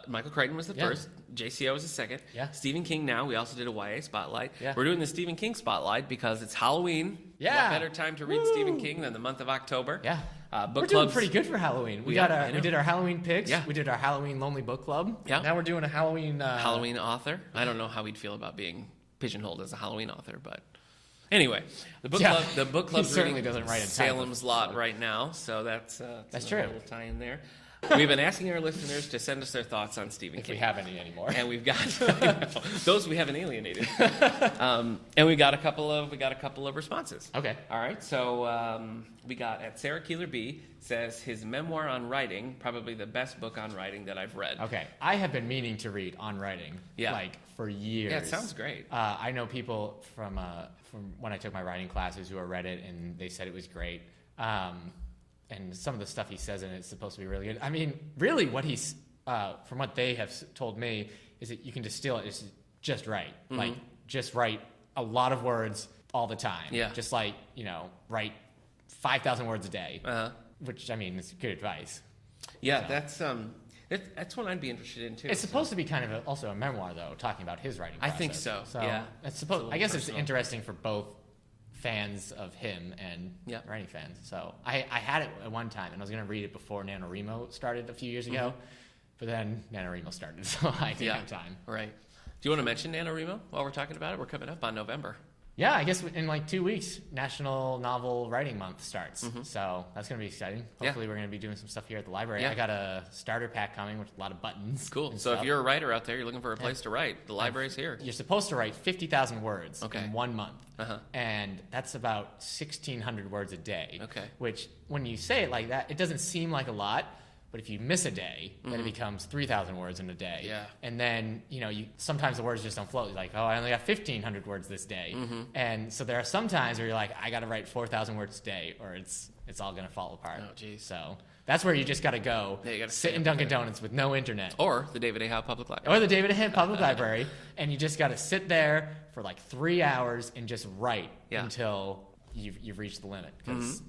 Michael Crichton was the first. JCO was the second. Yeah. Stephen King now. We also did a YA spotlight. Yeah. We're doing the Stephen King spotlight because it's Halloween. Yeah. What better time to read Stephen King than the month of October? Yeah. Book we're doing pretty good for Halloween. We did our Halloween picks. Yeah. We did our Halloween Lonely Book Club. Yeah. Now we're doing a Halloween... Halloween author. I don't know how we'd feel about being pigeonholed as a Halloween author, but... Anyway, the book club certainly doesn't write in Salem's Lot right now, so that's true. A little tie in there. We've been asking our listeners to send us their thoughts on Stephen King. If we have any anymore, and we've got those we haven't alienated, and we got a couple of responses. Okay, all right. So we got at Sarah Keeler B says his memoir on writing, probably the best book on writing that I've read. Okay, I have been meaning to read on writing, like for years. Yeah, it sounds great. I know people from when I took my writing classes who have read it, and they said it was great. And some of the stuff he says in it is supposed to be really good. I mean, really, what he's from what they have told me is that you can distill it. It's just right, like just write a lot of words all the time. Yeah, just like write 5,000 words a day. Which I mean, is good advice. Yeah, so. That's one I'd be interested in too. It's supposed to be kind of also a memoir, though, talking about his writing process. I think so. Yeah, I guess it's interesting for both fans of him and writing fans. So I had it at one time, and I was going to read it before NaNoWriMo started a few years ago, but then NaNoWriMo started, so I didn't have time. Right. Do you want to mention NaNoWriMo while we're talking about it? We're coming up on November. Yeah, I guess in like 2 weeks, National Novel Writing Month starts. So that's going to be exciting. Hopefully we're going to be doing some stuff here at the library. Yeah. I got a starter pack coming with a lot of buttons. Cool. So if you're a writer out there, you're looking for a place to write, the library's here. You're supposed to write 50,000 words in 1 month. And that's about 1,600 words a day. Okay. Which, when you say it like that, it doesn't seem like a lot. But if you miss a day, then it becomes 3,000 words in a day. Yeah. And then, sometimes the words just don't flow. You're like, oh, I only got 1,500 words this day. And so there are some times where you're like, I got to write 4,000 words a day, or it's all going to fall apart. Oh, geez. So that's where you just got to go sit in Dunkin' Donuts with no internet. Or the David A. Howe Public Library. Or the David A. Howe Public Library. And you just got to sit there for like 3 hours and just write until you've reached the limit. Because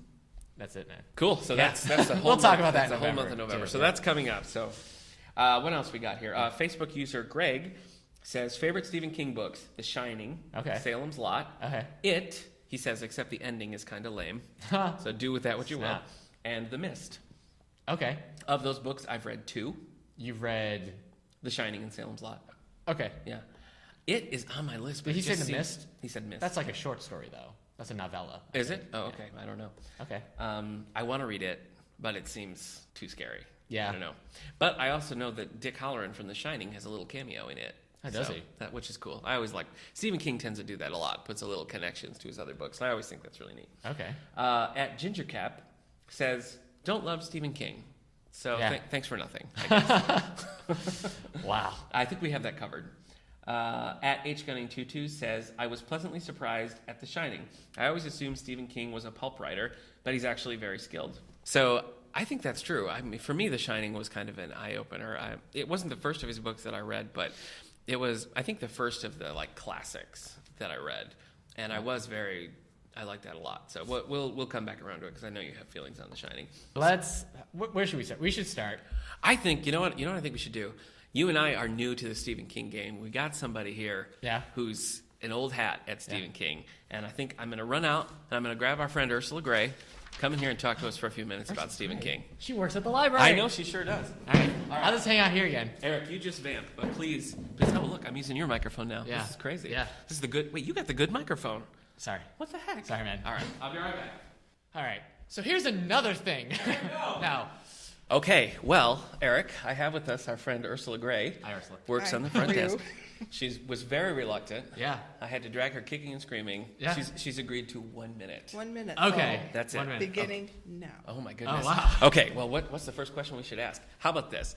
That's it, man. Cool. So Yeah. that's the whole We'll talk about that that's in the whole month November, of November. too, So yeah. that's coming up. So what else we got here? Facebook user Greg says favorite Stephen King books: The Shining, Okay. Salem's Lot, Okay. It. He says, except the ending is kind of lame. So do with that what you will. Snap. And The Mist. Okay. Of those books, I've read 2: You've read. The Shining and Salem's Lot. Okay. Yeah. It is on my list. But Did he it say just The seems- Mist? He said Mist. That's like a short story, though. That's a novella. Is it? Oh, okay. I don't know. Okay. I want to read it, but it seems too scary. Yeah. I don't know. But I also know that Dick Halloran from The Shining has a little cameo in it. Oh, does he? Which is cool. I always like Stephen King tends to do that a lot. Puts a little connections to his other books. I always think that's really neat. Okay. At Gingercap says, don't love Stephen King. So Yeah. thanks for nothing, I guess. Wow. I think we have that covered. At HGunning22 says, I was pleasantly surprised at The Shining. I always assumed Stephen King was a pulp writer, but he's actually very skilled. So I think that's true. I mean, for me, The Shining was kind of an eye-opener. It wasn't the first of his books that I read, but it was, I think, the first of the like classics that I read. And I liked that a lot. So we'll come back around to it because I know you have feelings on The Shining. Where should we start? We should start. I think, you know what I think we should do? You and I are new to the Stephen King game. We got somebody here who's an old hat at Stephen King. And I think I'm going to run out and I'm going to grab our friend Ursula Gray, come in here and talk to us for a few minutes about Stephen King. She works at the library. I know she sure does. All right. I'll just hang out here again. Eric, you just vamp, but please. Oh, look, I'm using your microphone now. Yeah. This is crazy. Yeah. This is the good. Wait, you got the good microphone. Sorry. What the heck? Sorry, man. All right, I'll be right back. All right. So here's another thing. Now. Okay, well, Eric, I have with us our friend Ursula Gray. Hi, Ursula. Works Hi, on the how front are you? desk. She was very reluctant. Yeah. I had to drag her kicking and screaming. Yeah. She's agreed to 1 minute. 1 minute. Okay. So, That's it. 1 minute. beginning now. Oh my goodness. Oh, wow. Okay, well, what's the first question we should ask? How about this?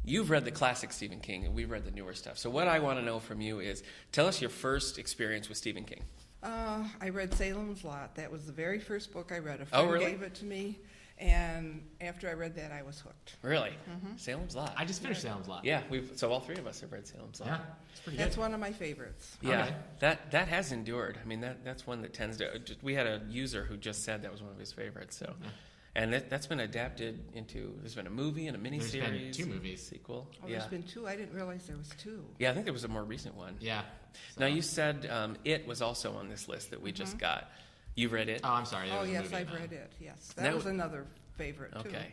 You've read the classic Stephen King, and we've read the newer stuff. So what I want to know from you is, tell us your first experience with Stephen King. I read Salem's Lot. That was the very first book I read. A Oh, friend really? gave it to me, and after I read that, I was hooked. Really? Salem's Lot. I just finished Salem's Lot. Yeah, so all three of us have read Salem's Lot. Yeah. It's pretty That's good. one of my favorites. Yeah, Okay. that has endured. I mean, that's one that tends to. We had a user who just said that was one of his favorites. So, and that's been adapted into. There's been a movie and a miniseries. There's been 2 movies. Sequel. Oh, yeah. there's been 2. I didn't realize there was 2. Yeah, I think there was a more recent one. Yeah. Now you said It was also on this list that we just got. You read it? Oh, I'm sorry. there Oh, was a yes, movie I've about read it. Yes, that Now- was another favorite, too. Okay.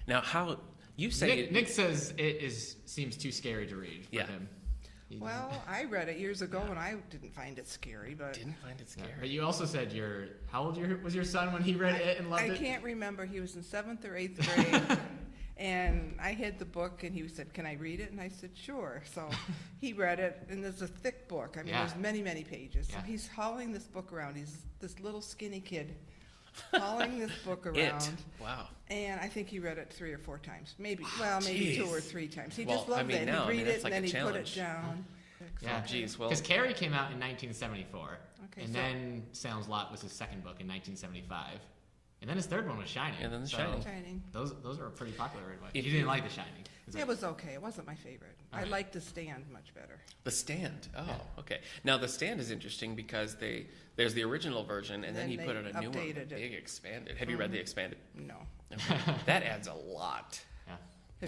Now how you say Nick says it seems too scary to read for Yeah. him. Well, I read it years ago, and I didn't find it scary, but didn't find it Yeah. scary. But you also said how old was your son when he read it and loved I it? can't remember. He was in 7th or 8th grade, and I had the book, and he said, "Can I read it?" And I said, "Sure." So he read it, and it's a thick book. I mean, Yeah. there's many, many pages. So Yeah. he's hauling this book around. He's this little skinny kid hauling this book around. It. Wow. And I think he read it 3 or 4 times, maybe 2 or 3 times. He Well, just loved I mean, it. now, He'd read that's it, like and a then he'd put it challenge. down. Yeah. Oh, geez. Well, Because Carrie came out in 1974. Okay, And so- then Salem's Lot was his second book in 1975. And then his third one was Shining. And then The So Shining. Shining. Those are pretty popular. But If you didn't like The Shining. It was okay. It wasn't my favorite. I Alright. liked The Stand much better. The Stand. Oh, Yeah. okay. Now The Stand is interesting because there's the original version, and then Then he put they out a new one, updated it. big expanded. Have you read the expanded? No. Okay. That adds a lot. Yeah.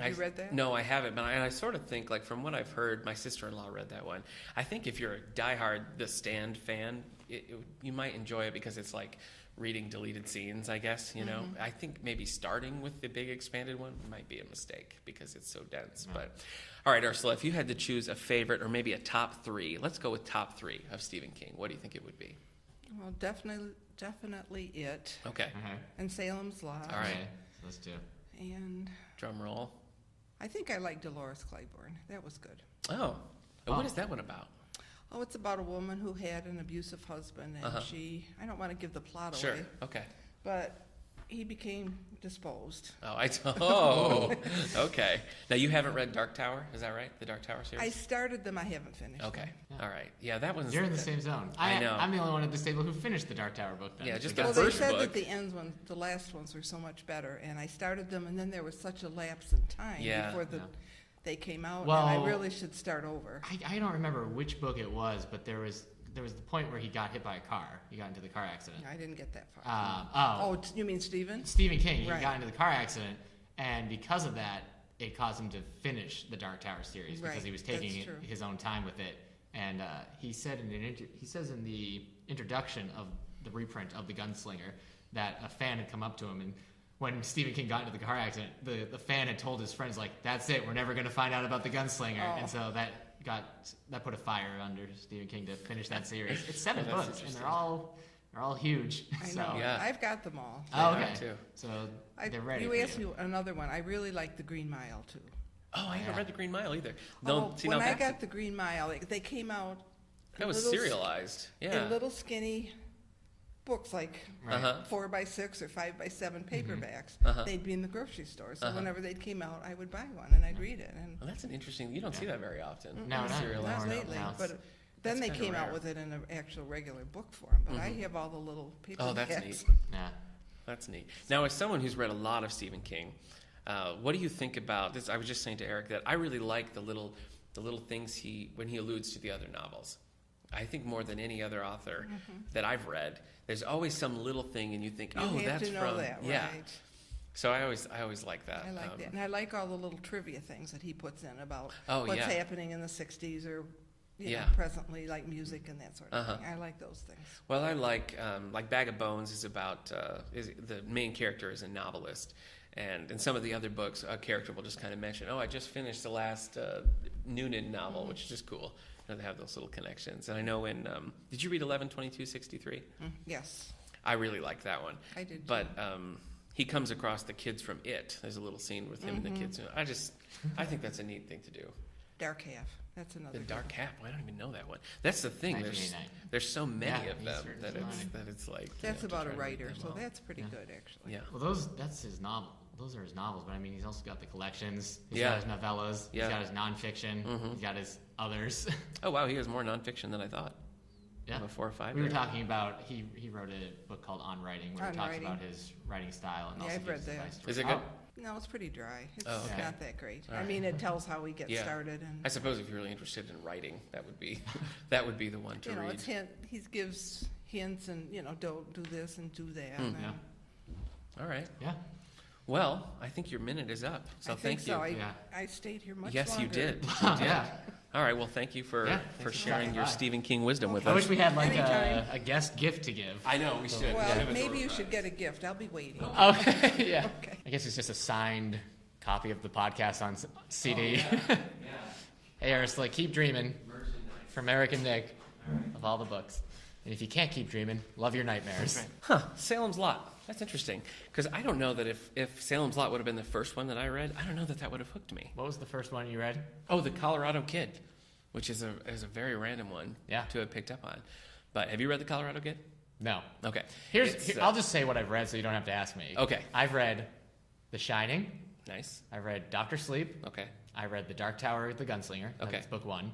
Have you read that? No, I haven't, but I sort of think, like, from what I've heard, my sister-in-law read that one. I think if you're a diehard The Stand fan, you might enjoy it because it's like reading deleted scenes, I guess, you know? I think maybe starting with the big expanded one might be a mistake because it's so dense. Yeah. But, all right, Ursula, if you had to choose a favorite or maybe a top 3, let's go with top 3 of Stephen King. What do you think it would be? Well, definitely It, Okay, Okay. and Salem's Lot. All right. Okay. So let's do. And drum roll. I think I like Dolores Claiborne. That was good. Oh, what is that one about? Oh, it's about a woman who had an abusive husband, and I don't want to give the plot Sure, away, okay. but he became disposed. Okay. Now, you haven't read Dark Tower, is that right? The Dark Tower series? I started them. I haven't finished Okay. them. All right. Yeah, that one's. You're in the same zone. I know. I'm the only one at this table who finished the Dark Tower book. Then. Yeah, just So the Well, guys- they first said book. that the last ones were so much better, and I started them, and then there was such a lapse in time Yeah. before Yeah. they came out, Well, and I really should start over. I don't remember which book it was, but there was there was the point where he got hit by a car. He got into the car accident. I didn't get that far. You mean Stephen? Stephen King. Right. He got into the car accident, and because of that, it caused him to finish the Dark Tower series because Right. he was taking That's true. his own time with it. And he said he says in the introduction of the reprint of The Gunslinger that a fan had come up to him, and when Stephen King got into the car accident, the fan had told his friends, like, "That's it, we're never going to find out about The Gunslinger." Oh. And so that put a fire under Stephen King to finish that series. It's 7 that's books, and interesting. they're all huge. I So, know. Yeah. I've got them all. oh, Yeah, okay. too. So they're ready. You for asked me another one. I really like The Green Mile, too. Oh, I haven't Yeah. read The Green Mile either. When I got The Green Mile, they came out that was little serialized. Yeah. in little skinny books, like Right. 4x6 or 5x7 paperbacks. Uh-huh. They'd be in the grocery store, so Uh-huh. whenever they came out, I would buy one and I'd read it. And Well, that's an interesting. You don't see that very often. No, not Serialized not no, lately, no, it's- but then that's they kinda came out rare. with it in an actual regular book form. But I have all the little paperbacks. Oh, that's neat. Yeah. That's neat. Now, as someone who's read a lot of Stephen King, what do you think about this? I was just saying to Eric that I really like the little things when he alludes to the other novels. I think more than any other author that I've read, there's always some little thing, and you think, You "Oh, have that's to know from that, yeah." right? So I always like that. I like that. And I like all the little trivia things that he puts in about Oh, what's yeah. happening in the 60s or Yeah. presently, like music and that sort of Uh-huh. thing. I like those things. Well, I like Bag of Bones is about the main character is a novelist, and in some of the other books, a character will just kind of mention, "Oh, I just finished the last Noonan novel," which is just cool. You know, they have those little connections. And I know did you read 11/22/63? Yes, I really liked that one. I did. But he comes across the kids from It. There's a little scene with him and the kids. I think that's a neat thing to do. Dark Half. That's another The good Dark one. Half. I don't even know that one. That's the thing. There's 1989. so many Yeah, of he's them written that so many. it's like you That's have to about a try to read writer, them so all. that's pretty good, actually. Yeah. Well, that's his novel. Those are his novels, but I mean, he's also got the collections. He's Yeah. got his novellas. Yeah. He's got his nonfiction. He's got his others. Oh wow, he has more nonfiction than I thought. Yeah. About 4 or 5. We were there. talking about he wrote a book called On Writing, where On he talks Writing. about his writing style and Yeah, also I've read gives that. advice to Is it it. good? No, it's pretty dry. It's Oh, okay. not that great. All I right. mean, it tells how he gets Yeah. started, and I suppose if you're really interested in writing, that would be the one to read. it's he gives hints, and don't do this and do that. Hmm. and Yeah. All right. Yeah. Well, I think your minute is up. So I think thank you. so. Yeah. I stayed here much Yes, longer. you did. Yeah. All right. Well, thank you for Yeah, thanks for sharing stopping your by. Stephen King wisdom with I us. wish we had like Anytime. a guest gift to give. I know we should. Well, Yeah. maybe you should get a gift. I'll be waiting. Okay. Yeah. Okay. I guess it's just a signed copy of the podcast on CD. Yeah. Hey, Ursula, keep dreaming. From Eric and Nick of all the books. And if you can't keep dreaming, love your nightmares. Huh. Salem's Lot. That's interesting. Because I don't know that if Salem's Lot would have been the first one that I read, I don't know that would have hooked me. What was the first one you read? Oh, The Colorado Kid, which is a very random one Yeah. to have picked up on. But have you read The Colorado Kid? No. Okay. Here, I'll just say what I've read so you don't have to ask me. Okay. I've read The Shining. Nice. I read Dr. Sleep. Okay. I read The Dark Tower, The Gunslinger. Okay. That's book 1.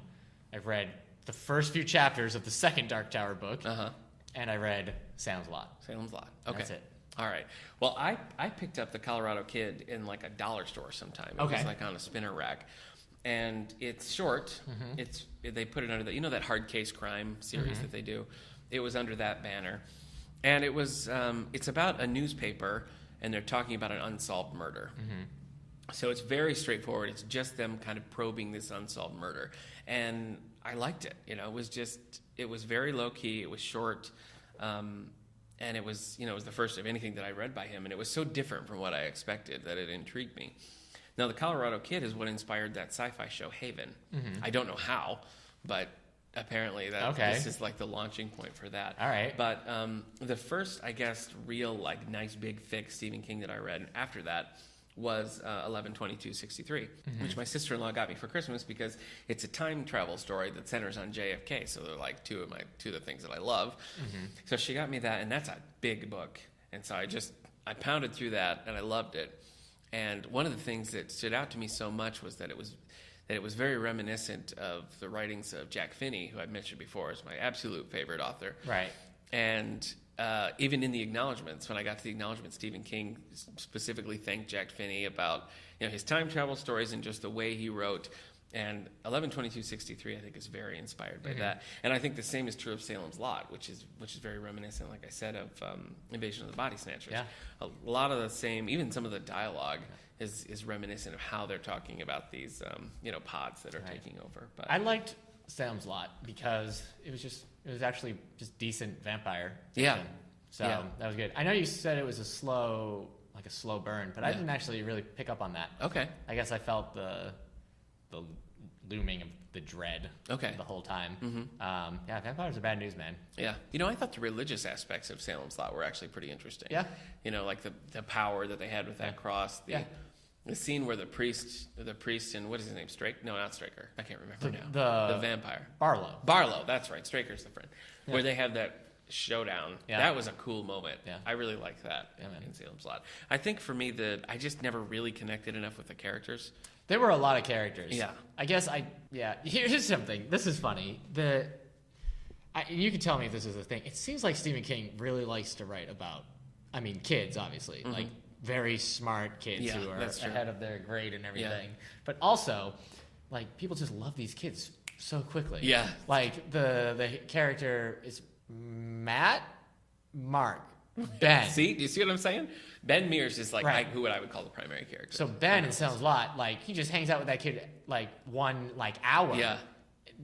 I've read the first few chapters of the second Dark Tower book. Uh-huh. And I read Salem's Lot. Salem's Lot. Okay. That's it. All right. Well, I picked up The Colorado Kid in like a dollar store sometime. It was Okay. like on a spinner rack. And it's short. They put it under that hard case crime series that they do. It was under that banner. And it was it's about a newspaper, and they're talking about an unsolved murder. So it's very straightforward. It's just them kind of probing this unsolved murder. And I liked it. It was very low key. It was short. And it was the first of anything that I read by him. And it was so different from what I expected that it intrigued me. Now, The Colorado Kid is what inspired that sci-fi show Haven. I don't know how, but apparently this is like the launching point for that. All right. But the first, I guess, real like nice big thick Stephen King that I read after that was 11/22/63, which my sister-in-law got me for Christmas because it's a time travel story that centers on JFK. So they're like two of the things that I love. So she got me that, and that's a big book. And so I pounded through that, and I loved it. And one of the things that stood out to me so much was that it was very reminiscent of the writings of Jack Finney, who I've mentioned before is my absolute favorite author. Right. And even in the acknowledgments, when I got to the acknowledgments, Stephen King specifically thanked Jack Finney about his time travel stories and just the way he wrote. And 11/22/63, I think, is very inspired by that. And I think the same is true of Salem's Lot, which is very reminiscent, like I said, of Invasion of the Body Snatchers. Yeah. A lot of the same, even some of the dialogue is reminiscent of how they're talking about these, pods that are taking over. But I liked Salem's Lot because it was actually just decent vampire fiction. Yeah. So Yeah. that was good. I know you said it was a slow burn, but I didn't actually really pick up on that. Okay. I guess I felt the looming of the dread the whole time. Vampires are bad news, man. Yeah. I thought the religious aspects of Salem's Lot were actually pretty interesting. Yeah. Like the power that they had with that cross. The scene where the priest and what is his name? No, not Straker. I can't remember now. The vampire. Barlow, that's right. Straker's the friend. Yeah. Where they have that showdown. Yeah. That was a cool moment. Yeah. I really liked that in Salem's Lot. I think for me I just never really connected enough with the characters. There were a lot of characters. Yeah. I guess here's something. This is funny. You can tell me if this is a thing. It seems like Stephen King really likes to write about, kids, obviously. Like, very smart kids who are ahead of their grade and everything. Yeah. But also, like, people just love these kids so quickly. Yeah. Like, the character is Mark, Ben. See? Do you see what I'm saying? Ben Mears is who I would call the primary character. So Ben in Salem's Lot, he just hangs out with that kid one hour. Yeah.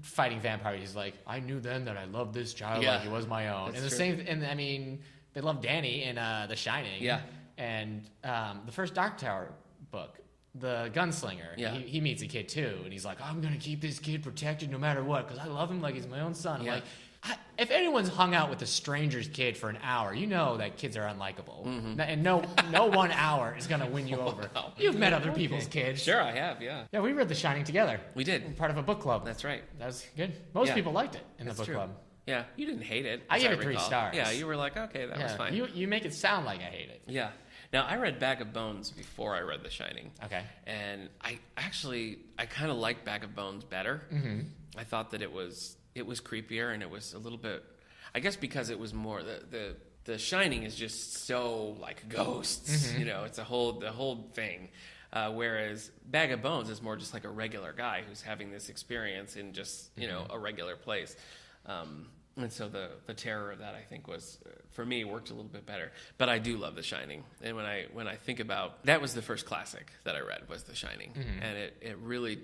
Fighting vampires. He's like, I knew then that I loved this child like he was my own. That's and the true. same, and they love Danny in The Shining. Yeah. And the first Dark Tower book, the gunslinger, he meets a kid too, and he's like, I'm gonna keep this kid protected no matter what because I love him like he's my own son. I'm like, if anyone's hung out with a stranger's kid for an hour, you know that kids are unlikable, and no 1 hour is gonna win you over. Wow. You've met other people's kids. Sure, I have. Yeah. Yeah, we read The Shining together. We did. We're part of a book club. That's right. That was good. Most people liked it in the book club. Yeah, you didn't hate it. I gave it 3 stars. Yeah, you were like, okay, that was fine. You make it sound like I hate it. Yeah. Now, I read Bag of Bones before I read The Shining. Okay. And I kind of liked Bag of Bones better. Mm-hmm. I thought that it was creepier and it was a little bit, I guess because it was more, the Shining is just so like ghosts, it's the whole thing. Whereas Bag of Bones is more just like a regular guy who's having this experience in just, a regular place. And so the terror of that, I think, was for me worked a little bit better. But I do love The Shining, and when I think about that, was the first classic that I read was The Shining, and it really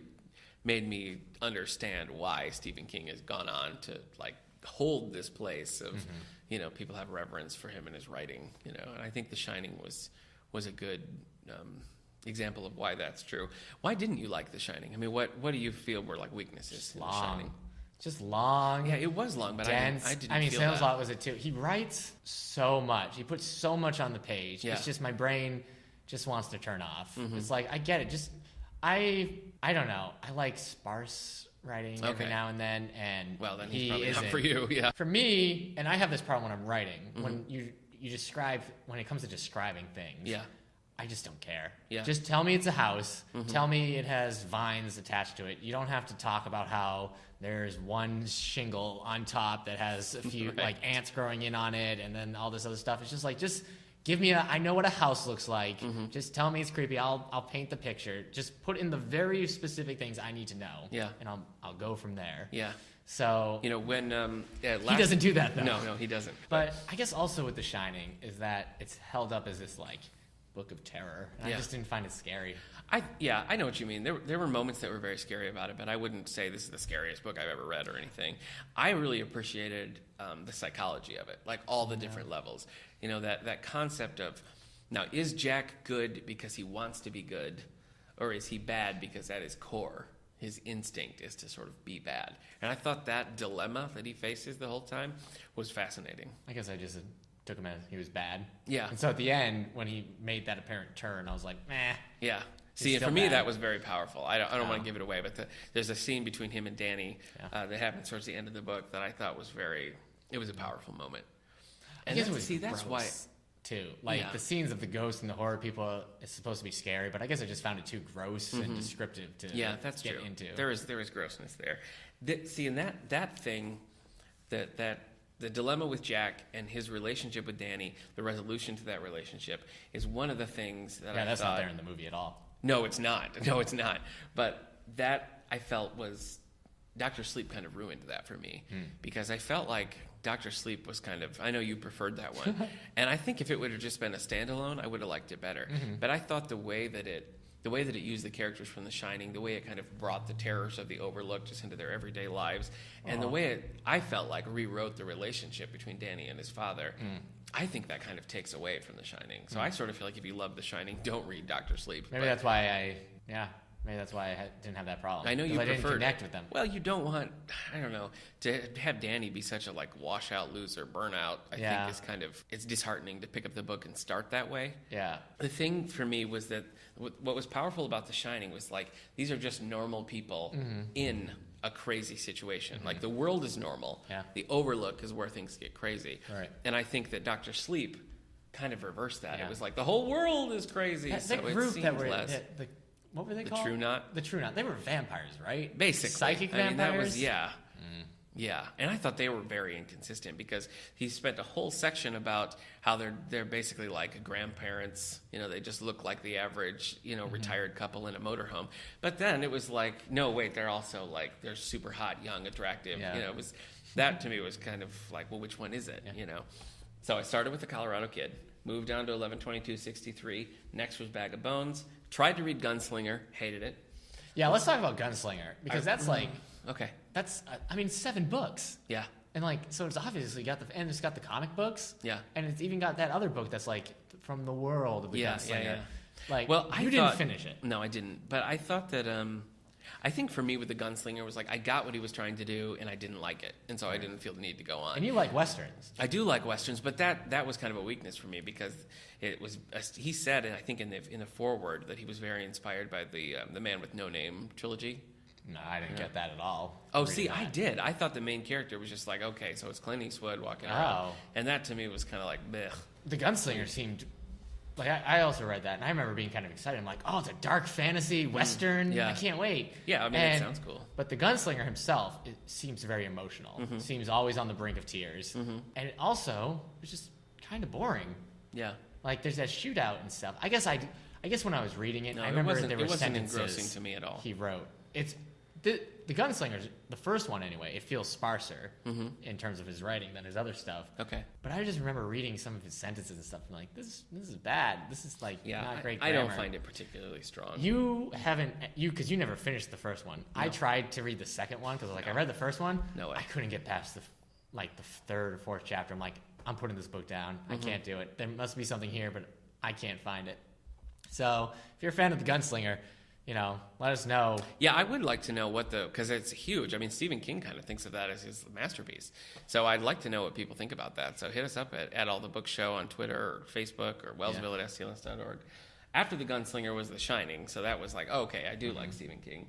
made me understand why Stephen King has gone on to like hold this place of people have reverence for him and his writing, and I think The Shining was a good example of why that's true. Why didn't you like The Shining? I mean, what do you feel were like weaknesses in The Shining? Just long. Yeah, it was long, but dense. I didn't feel Salem's that. Lot was it too. He writes so much. He puts so much on the page. Yeah. It's just my brain just wants to turn off. It's like, I get it. Just, I don't know. I like sparse writing every now and then. And well, then he's probably not for you. Yeah. For me, and I have this problem when I'm writing, when you describe, when it comes to describing things. Yeah. I just don't care. Yeah. Just tell me it's a house. Tell me it has vines attached to it. You don't have to talk about how there's one shingle on top that has a few like ants growing in on it and then all this other stuff. It's just like, just give me I know what a house looks like. Just tell me it's creepy. I'll paint the picture. Just put in the very specific things I need to know. Yeah. And I'll go from there. Yeah. So when he doesn't do that though. No, he doesn't. But I guess also with The Shining is that it's held up as this like book of terror. And I just didn't find it scary. I know what you mean. There were moments that were very scary about it, but I wouldn't say this is the scariest book I've ever read or anything. I really appreciated the psychology of it, like all the different levels. That concept of, now, is Jack good because he wants to be good, or is he bad because at his core, his instinct is to sort of be bad? And I thought that dilemma that he faces the whole time was fascinating. I guess I just took him as he was bad. Yeah. And so at the end, when he made that apparent turn, I was like, meh. Yeah. See, and for me, that was very powerful. I don't want to give it away, but there's a scene between him and Danny that happens towards the end of the book that I thought was it was a powerful moment. And I guess it was that's gross, why too. Like the scenes of the ghosts and the horror people, it's supposed to be scary, but I guess I just found it too gross and descriptive to that's get true. into. There is grossness there. See, and that thing, that the dilemma with Jack and his relationship with Danny, the resolution to that relationship, is one of the things that I that's thought, not there in the movie at all. No, it's not. But that I felt was Dr. Sleep kind of ruined that for me because I felt like Dr. Sleep was kind of, I know you preferred that one. And I think if it would have just been a standalone, I would have liked it better. But I thought the way that it used the characters from The Shining, the way it kind of brought the terrors of the Overlook just into their everyday lives, and the way I felt like rewrote the relationship between Danny and his father, I think that kind of takes away from The Shining. So I sort of feel like if you love The Shining, don't read Dr. Sleep. Maybe that's why I didn't have that problem. I know you preferred didn't connect with them. Well, you don't want, I don't know, to have Danny be such a like washout loser, burnout. I think is kind of, it's disheartening to pick up the book and start that way. Yeah. The thing for me was that what was powerful about The Shining was like these are just normal people in a crazy situation. Like the world is normal. Yeah. The Overlook is where things get crazy. Right. And I think that Dr. Sleep kind of reversed that. Yeah. It was like the whole world is crazy. That so group it seemed that were less. what were they The called? True Knot? The True Knot. They were vampires, right? Basically. Psychic I mean, vampires? that was, yeah. And I thought they were very inconsistent because he spent a whole section about how they're basically like grandparents. You know, they just look like the average, retired couple in a motorhome. But then it was like, no, wait, they're also like, they're super hot, young, attractive. Yeah. It was, that to me was kind of like, well, which one is it, So I started with The Colorado Kid, moved down to 11/22/63. Next was Bag of Bones. Tried to read Gunslinger, hated it. Yeah, let's talk about Gunslinger because that's like Okay. that's 7 books. Yeah. And like so it's obviously and it's got the comic books. Yeah. And it's even got that other book that's like from the world of the Gunslinger. Yeah. Like Well, you didn't finish it. No, I didn't. But I thought that I think for me with the Gunslinger was like I got what he was trying to do and I didn't like it. And so I didn't feel the need to go on. And you like westerns. I do like westerns, but that was kind of a weakness for me because it was he said, and I think in the foreword that he was very inspired by the Man with No Name trilogy. No, I didn't get that at all. Oh, see, I did. I thought the main character was just like, okay, so it's Clint Eastwood walking around, and that to me was kind of like, bleh. The Gunslinger seemed like I also read that, and I remember being kind of excited. I'm like, oh, it's a dark fantasy western. Yeah. I can't wait. Yeah, I mean, it sounds cool. But the Gunslinger himself, it seems very emotional. Seems always on the brink of tears, and it also was just kind of boring. Yeah. Like there's that shootout and stuff. I guess when I was reading it, No, I remember it there were wasn't sentences engrossing to me at all. he wrote. It's the Gunslinger's the first one anyway. It feels sparser in terms of his writing than his other stuff. Okay. But I just remember reading some of his sentences and stuff. And like this is bad. This is like not great I grammar. don't find it particularly strong. You haven't because you never finished the first one. No. I tried to read the second one because I read the first one. No way. I couldn't get past the third or fourth chapter. I'm like, I'm putting this book down. I can't do it. There must be something here, but I can't find it. So if you're a fan of the Gunslinger, let us know. Yeah, I would like to know because it's huge. I mean, Stephen King kind of thinks of that as his masterpiece. So I'd like to know what people think about that. So hit us up at All the Book Show on Twitter or Facebook or wellsville@sclns.org. After The Gunslinger was The Shining, so that was like, oh, okay, I do like Stephen King.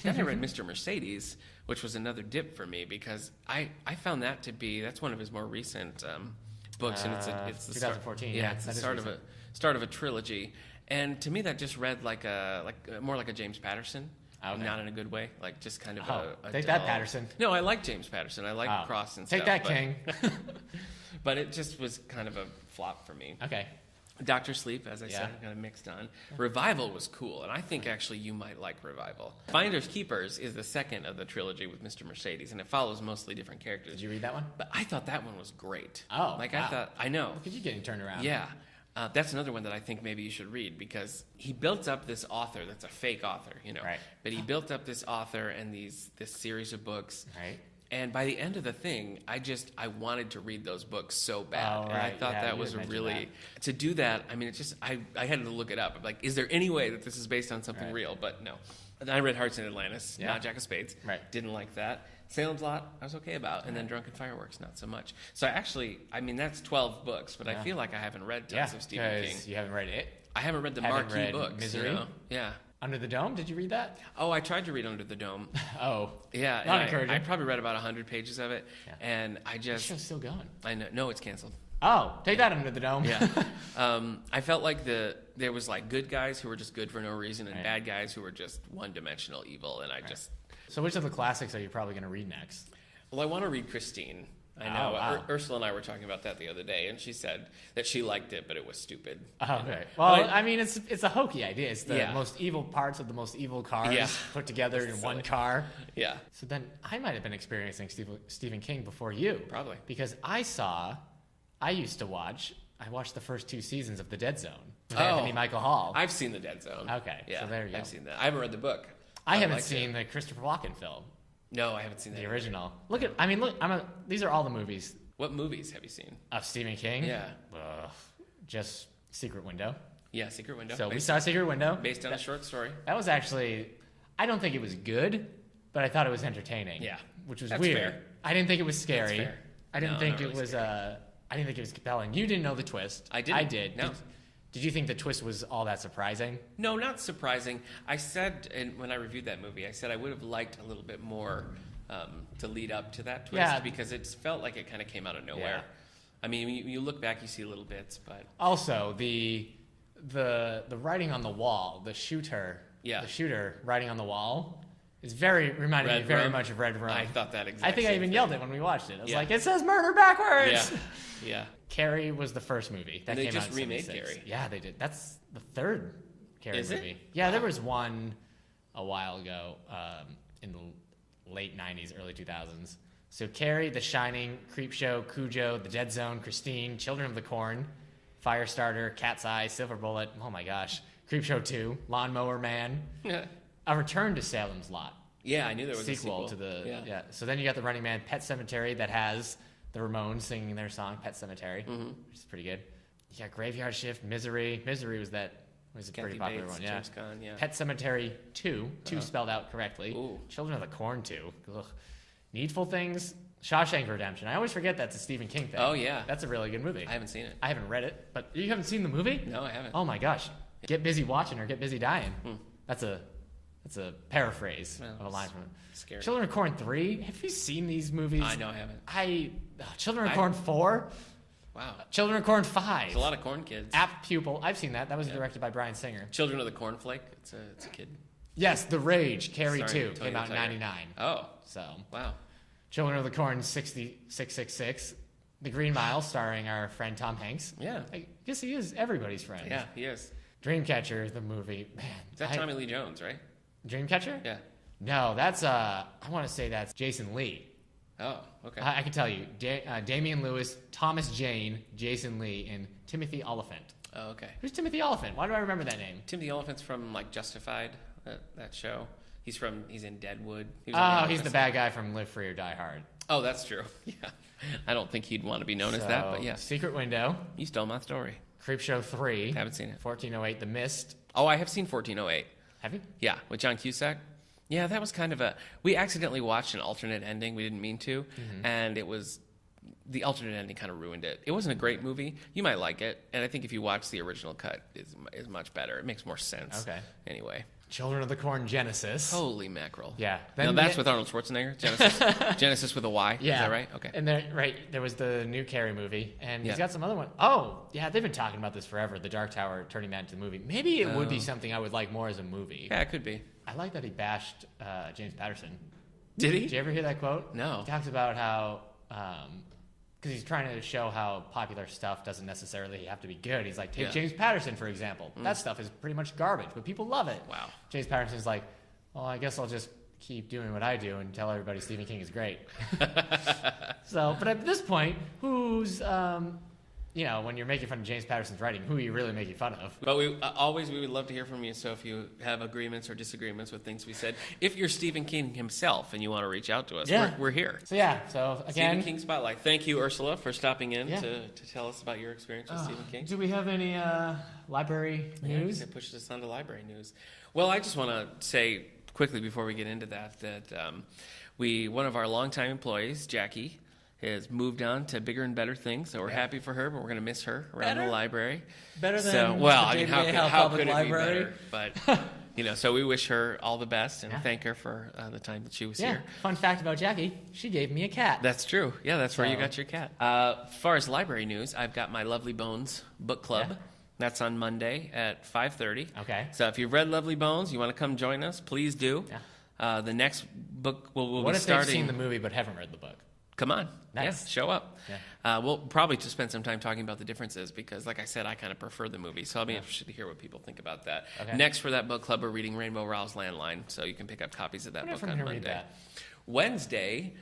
Then I read Mr. Mercedes, which was another dip for me because I found that to be, that's one of his more recent books, and it's the 2014. Start, it's the start of a trilogy. And to me, that just read more like a James Patterson, not in a good way, like just kind of a take dull... that, Patterson. No, I like James Patterson. I like Cross and take stuff. Take that, King. But it just was kind of a flop for me. Okay. Dr. Sleep, as I said, kind of mixed on. Revival was cool, and I think actually you might like Revival. Finders Keepers is the second of the trilogy with Mr. Mercedes, and it follows mostly different characters. Did you read that one? But I thought that one was great. Oh, I thought, I know. Look at you getting turned around. Yeah. That's another one that I think maybe you should read because he built up this author that's a fake author, Right. But he built up this author and this series of books. Right. And by the end of the thing, I wanted to read those books so bad. Oh, right. And I thought that was to do that, I mean, it's just, I had to look it up. I'm like, is there any way that this is based on something real? But no. And I read Hearts in Atlantis, not Jack of Spades. Right. Didn't like that. Salem's Lot, I was okay about. And then Drunken Fireworks, not so much. So that's 12 books, but I feel like I haven't read tons of Stephen King. You haven't read it? I haven't read the Haven't marquee read books. Misery? Yeah. Under the Dome? Did you read that? Oh, I tried to read Under the Dome. Oh. Yeah. Not encouraging. I probably read about 100 pages of it. Yeah. And I just... The show's still going. I know. No, it's canceled. Oh, take that Under the Dome. Yeah. I felt like there was like good guys who were just good for no reason and bad guys who were just one-dimensional evil. And I just... So which of the classics are you probably going to read next? Well, I want to read Christine I know. Oh, wow. Ursula and I were talking about that the other day, and she said that she liked it, but it was stupid. Oh, okay. Well, I mean, it's a hokey idea. It's the Yeah. most evil parts of the most evil cars Yeah. put together in one Silly. car. Yeah. So then I might have been experiencing Stephen King before you. Probably. Because I watched the first 2 seasons of The Dead Zone with Oh. Anthony Michael Hall. I've seen The Dead Zone. Okay, Yeah, so there you go. I've seen that. I haven't read the book. I haven't liked seen it. the Christopher Walken film, No, I haven't seen that. the either. original. Look, these are all the movies What movies have you seen? of Stephen King. Yeah. Just Secret Window. Yeah, Secret Window. So we saw Secret Window. based on a short story. That was actually, I don't think it was good, but I thought it was entertaining. Yeah. Which was That's weird. fair. I didn't think it was scary. That's fair. I didn't No, think not it really was. scary. I didn't think it was compelling. You didn't know the twist. I didn't. I did. No. Did you think the twist was all that surprising? No, not surprising. I said, and when I reviewed that movie, I said I would have liked a little bit more to lead up to that twist Yeah. because it felt like it kind of came out of nowhere. Yeah. I mean, you look back, you see little bits, but Also, the writing on the wall, the shooter writing on the wall, is reminded me Red very Rum? much of Red Rum. I thought that exactly. I think I even yelled it when we watched it. I was Yeah. like, it says murder backwards. Yeah, yeah. Carrie was the first movie that And they came just out in remade 76. Carrie. Yeah, they did. That's the third Carrie Is it? movie. Yeah, there was one a while ago in the late 90s, early 2000s. So Carrie, The Shining, Creepshow, Cujo, The Dead Zone, Christine, Children of the Corn, Firestarter, Cat's Eye, Silver Bullet. Oh my gosh. Creepshow 2, Lawnmower Man, A Return to Salem's Lot. Yeah, I knew there was Sequel a to sequel. the yeah. So then you got the Running Man, Pet Cemetery, that has the Ramones singing their song Pet Cemetery, which is pretty good. You got Graveyard Shift, Misery. Misery was a pretty Kathy popular Bates, one. Yeah. James Caan, yeah. Pet Cemetery 2, 2 spelled out correctly. Ooh. Children of the Corn 2. Ugh. Needful Things, Shawshank Redemption. I always forget that's a Stephen King thing. Oh, yeah. That's a really good movie. I haven't seen it. I haven't read it, but you haven't seen the movie? No, I haven't. Oh my gosh. Get busy watching or get busy dying. That's a paraphrase Well, of a line from it. Scary. Children of Corn 3. Have you seen these movies? I know I haven't. Children of Corn 4. Wow. Children of Corn 5. There's a lot of corn kids. Apt Pupil. I've seen that. That was directed by Bryan Singer. Children of the Cornflake. It's a kid. Yes, The Rage. Carrie Sorry, 2 Tony came out in the Tiger. 99. Oh, So, wow. Children of the Corn 6666. The Green Mile, starring our friend Tom Hanks. Yeah. I guess he is everybody's friend. Yeah, he is. Dreamcatcher, the movie. Man, Is that Tommy Lee Jones, right? Dreamcatcher? Yeah. No, that's I want to say that's Jason Lee. Oh, okay. I can tell you, Damian Lewis, Thomas Jane, Jason Lee, and Timothy Oliphant. Oh, okay. Who's Timothy Oliphant? Why do I remember that name? Timothy Oliphant's from like Justified, that show. He's in Deadwood. He was on Oh, The he's the Office. bad guy from Live Free or Die Hard. Oh, that's true. Yeah. I don't think he'd want to be known as that, but yes. Secret Window, You stole my story. Creepshow 3, Haven't seen it. 1408, The Mist. Oh, I have seen 1408. Have you? Yeah, with John Cusack. Yeah, that was kind of we accidentally watched an alternate ending. We didn't mean to. And the alternate ending kind of ruined it. It wasn't a great movie. You might like it. And I think if you watch the original cut, is much better. It makes more sense. Okay. Anyway. Children of the Corn Genesis. Holy mackerel. Yeah. Now Then that's the- with Arnold Schwarzenegger? Genesis? Genesis with a Y? Yeah. Is that right? Okay. And there was the new Carrie movie, and he's Yeah. got some other one. Oh, yeah, they've been talking about this forever. The Dark Tower, turning that into the movie. Maybe it would be something I would like more as a movie. Yeah, it could be. I like that he bashed James Patterson. Did he? Did you ever hear that quote? No. He talks about how, because he's trying to show how popular stuff doesn't necessarily have to be good. He's like, take Yeah. James Patterson, for example. That stuff is pretty much garbage, but people love it. Wow. James Patterson's like, well, I guess I'll just keep doing what I do and tell everybody Stephen King is great. So, but at this point, who's, when you're making fun of James Patterson's writing, who are you really making fun of? But we would love to hear from you. So if you have agreements or disagreements with things we said, if you're Stephen King himself and you want to reach out to us, Yeah. we're here. So yeah, so again, Stephen King Spotlight. Thank you, Ursula, for stopping in Yeah. to tell us about your experience with Stephen King. do we have any library news? It pushes us on to library news. Well, I just want to say quickly before we get into that one of our longtime employees, Jackie, has moved on to bigger and better things. So we're happy for her, but we're going to miss her around the library. Better than so, well, the I mean, JBA how Howe could Public it Library? be better? But so we wish her all the best and thank her for the time that she was Yeah. here. Fun fact about Jackie: she gave me a cat. That's true. Yeah, that's where you So- got your cat. As far as library news, I've got my Lovely Bones book club. Yeah. That's on Monday at 5:30. Okay. So if you've read Lovely Bones, you want to come join us, please do. Yeah. The next book will What be if starting. they've seen the movie but haven't read the book? come on. Nice. Yeah, show up. Yeah. We'll probably just spend some time talking about the differences because, like I said, I kind of prefer the movie. So I'll be interested to hear what people think about that. Okay. Next for that book club, we're reading Rainbow Rowell's Landline, so you can pick up copies of that book on Monday. Wednesday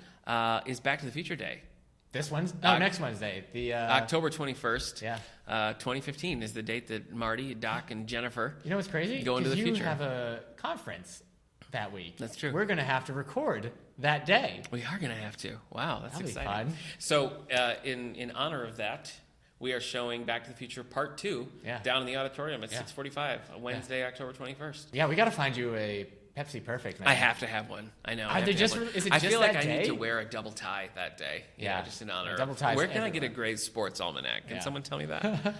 is Back to the Future Day. This Wednesday? Oh, next Wednesday. The October 21st. Yeah. 2015 is the date that Marty, Doc, and Jennifer You know what's crazy? go into the future. You have a conference that week. That's true. We're going to have to record that day. We are going to have to. Wow, that's That'll be exciting. fun. So, in honor of that, we are showing Back to the Future Part 2 down in the auditorium at 6:45 on Wednesday, October 21st. Yeah, we got to find you a Pepsi Perfect, man. I have to have one. I know. Are they just? Is it just I feel that like day? I need to wear a double tie that day. Yeah, just in honor. double ties. Where can I get a Gray's Sports Almanac? Can someone tell me that?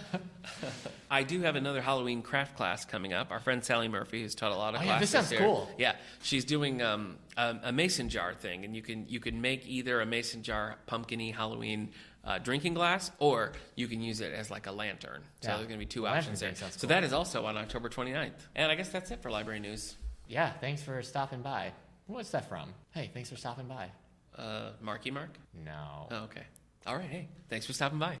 I do have another Halloween craft class coming up. Our friend Sally Murphy, who's taught a lot of classes. This sounds here. cool. Yeah, she's doing a mason jar thing, and you can make either a mason jar pumpkin-y Halloween drinking glass, or you can use it as like a lantern. So there's going to be two options there. So that is also on October 29th. And I guess that's it for library news. Yeah, thanks for stopping by. What's that from? Hey, thanks for stopping by. Marky Mark? No. Oh, okay. All right, hey, thanks for stopping by.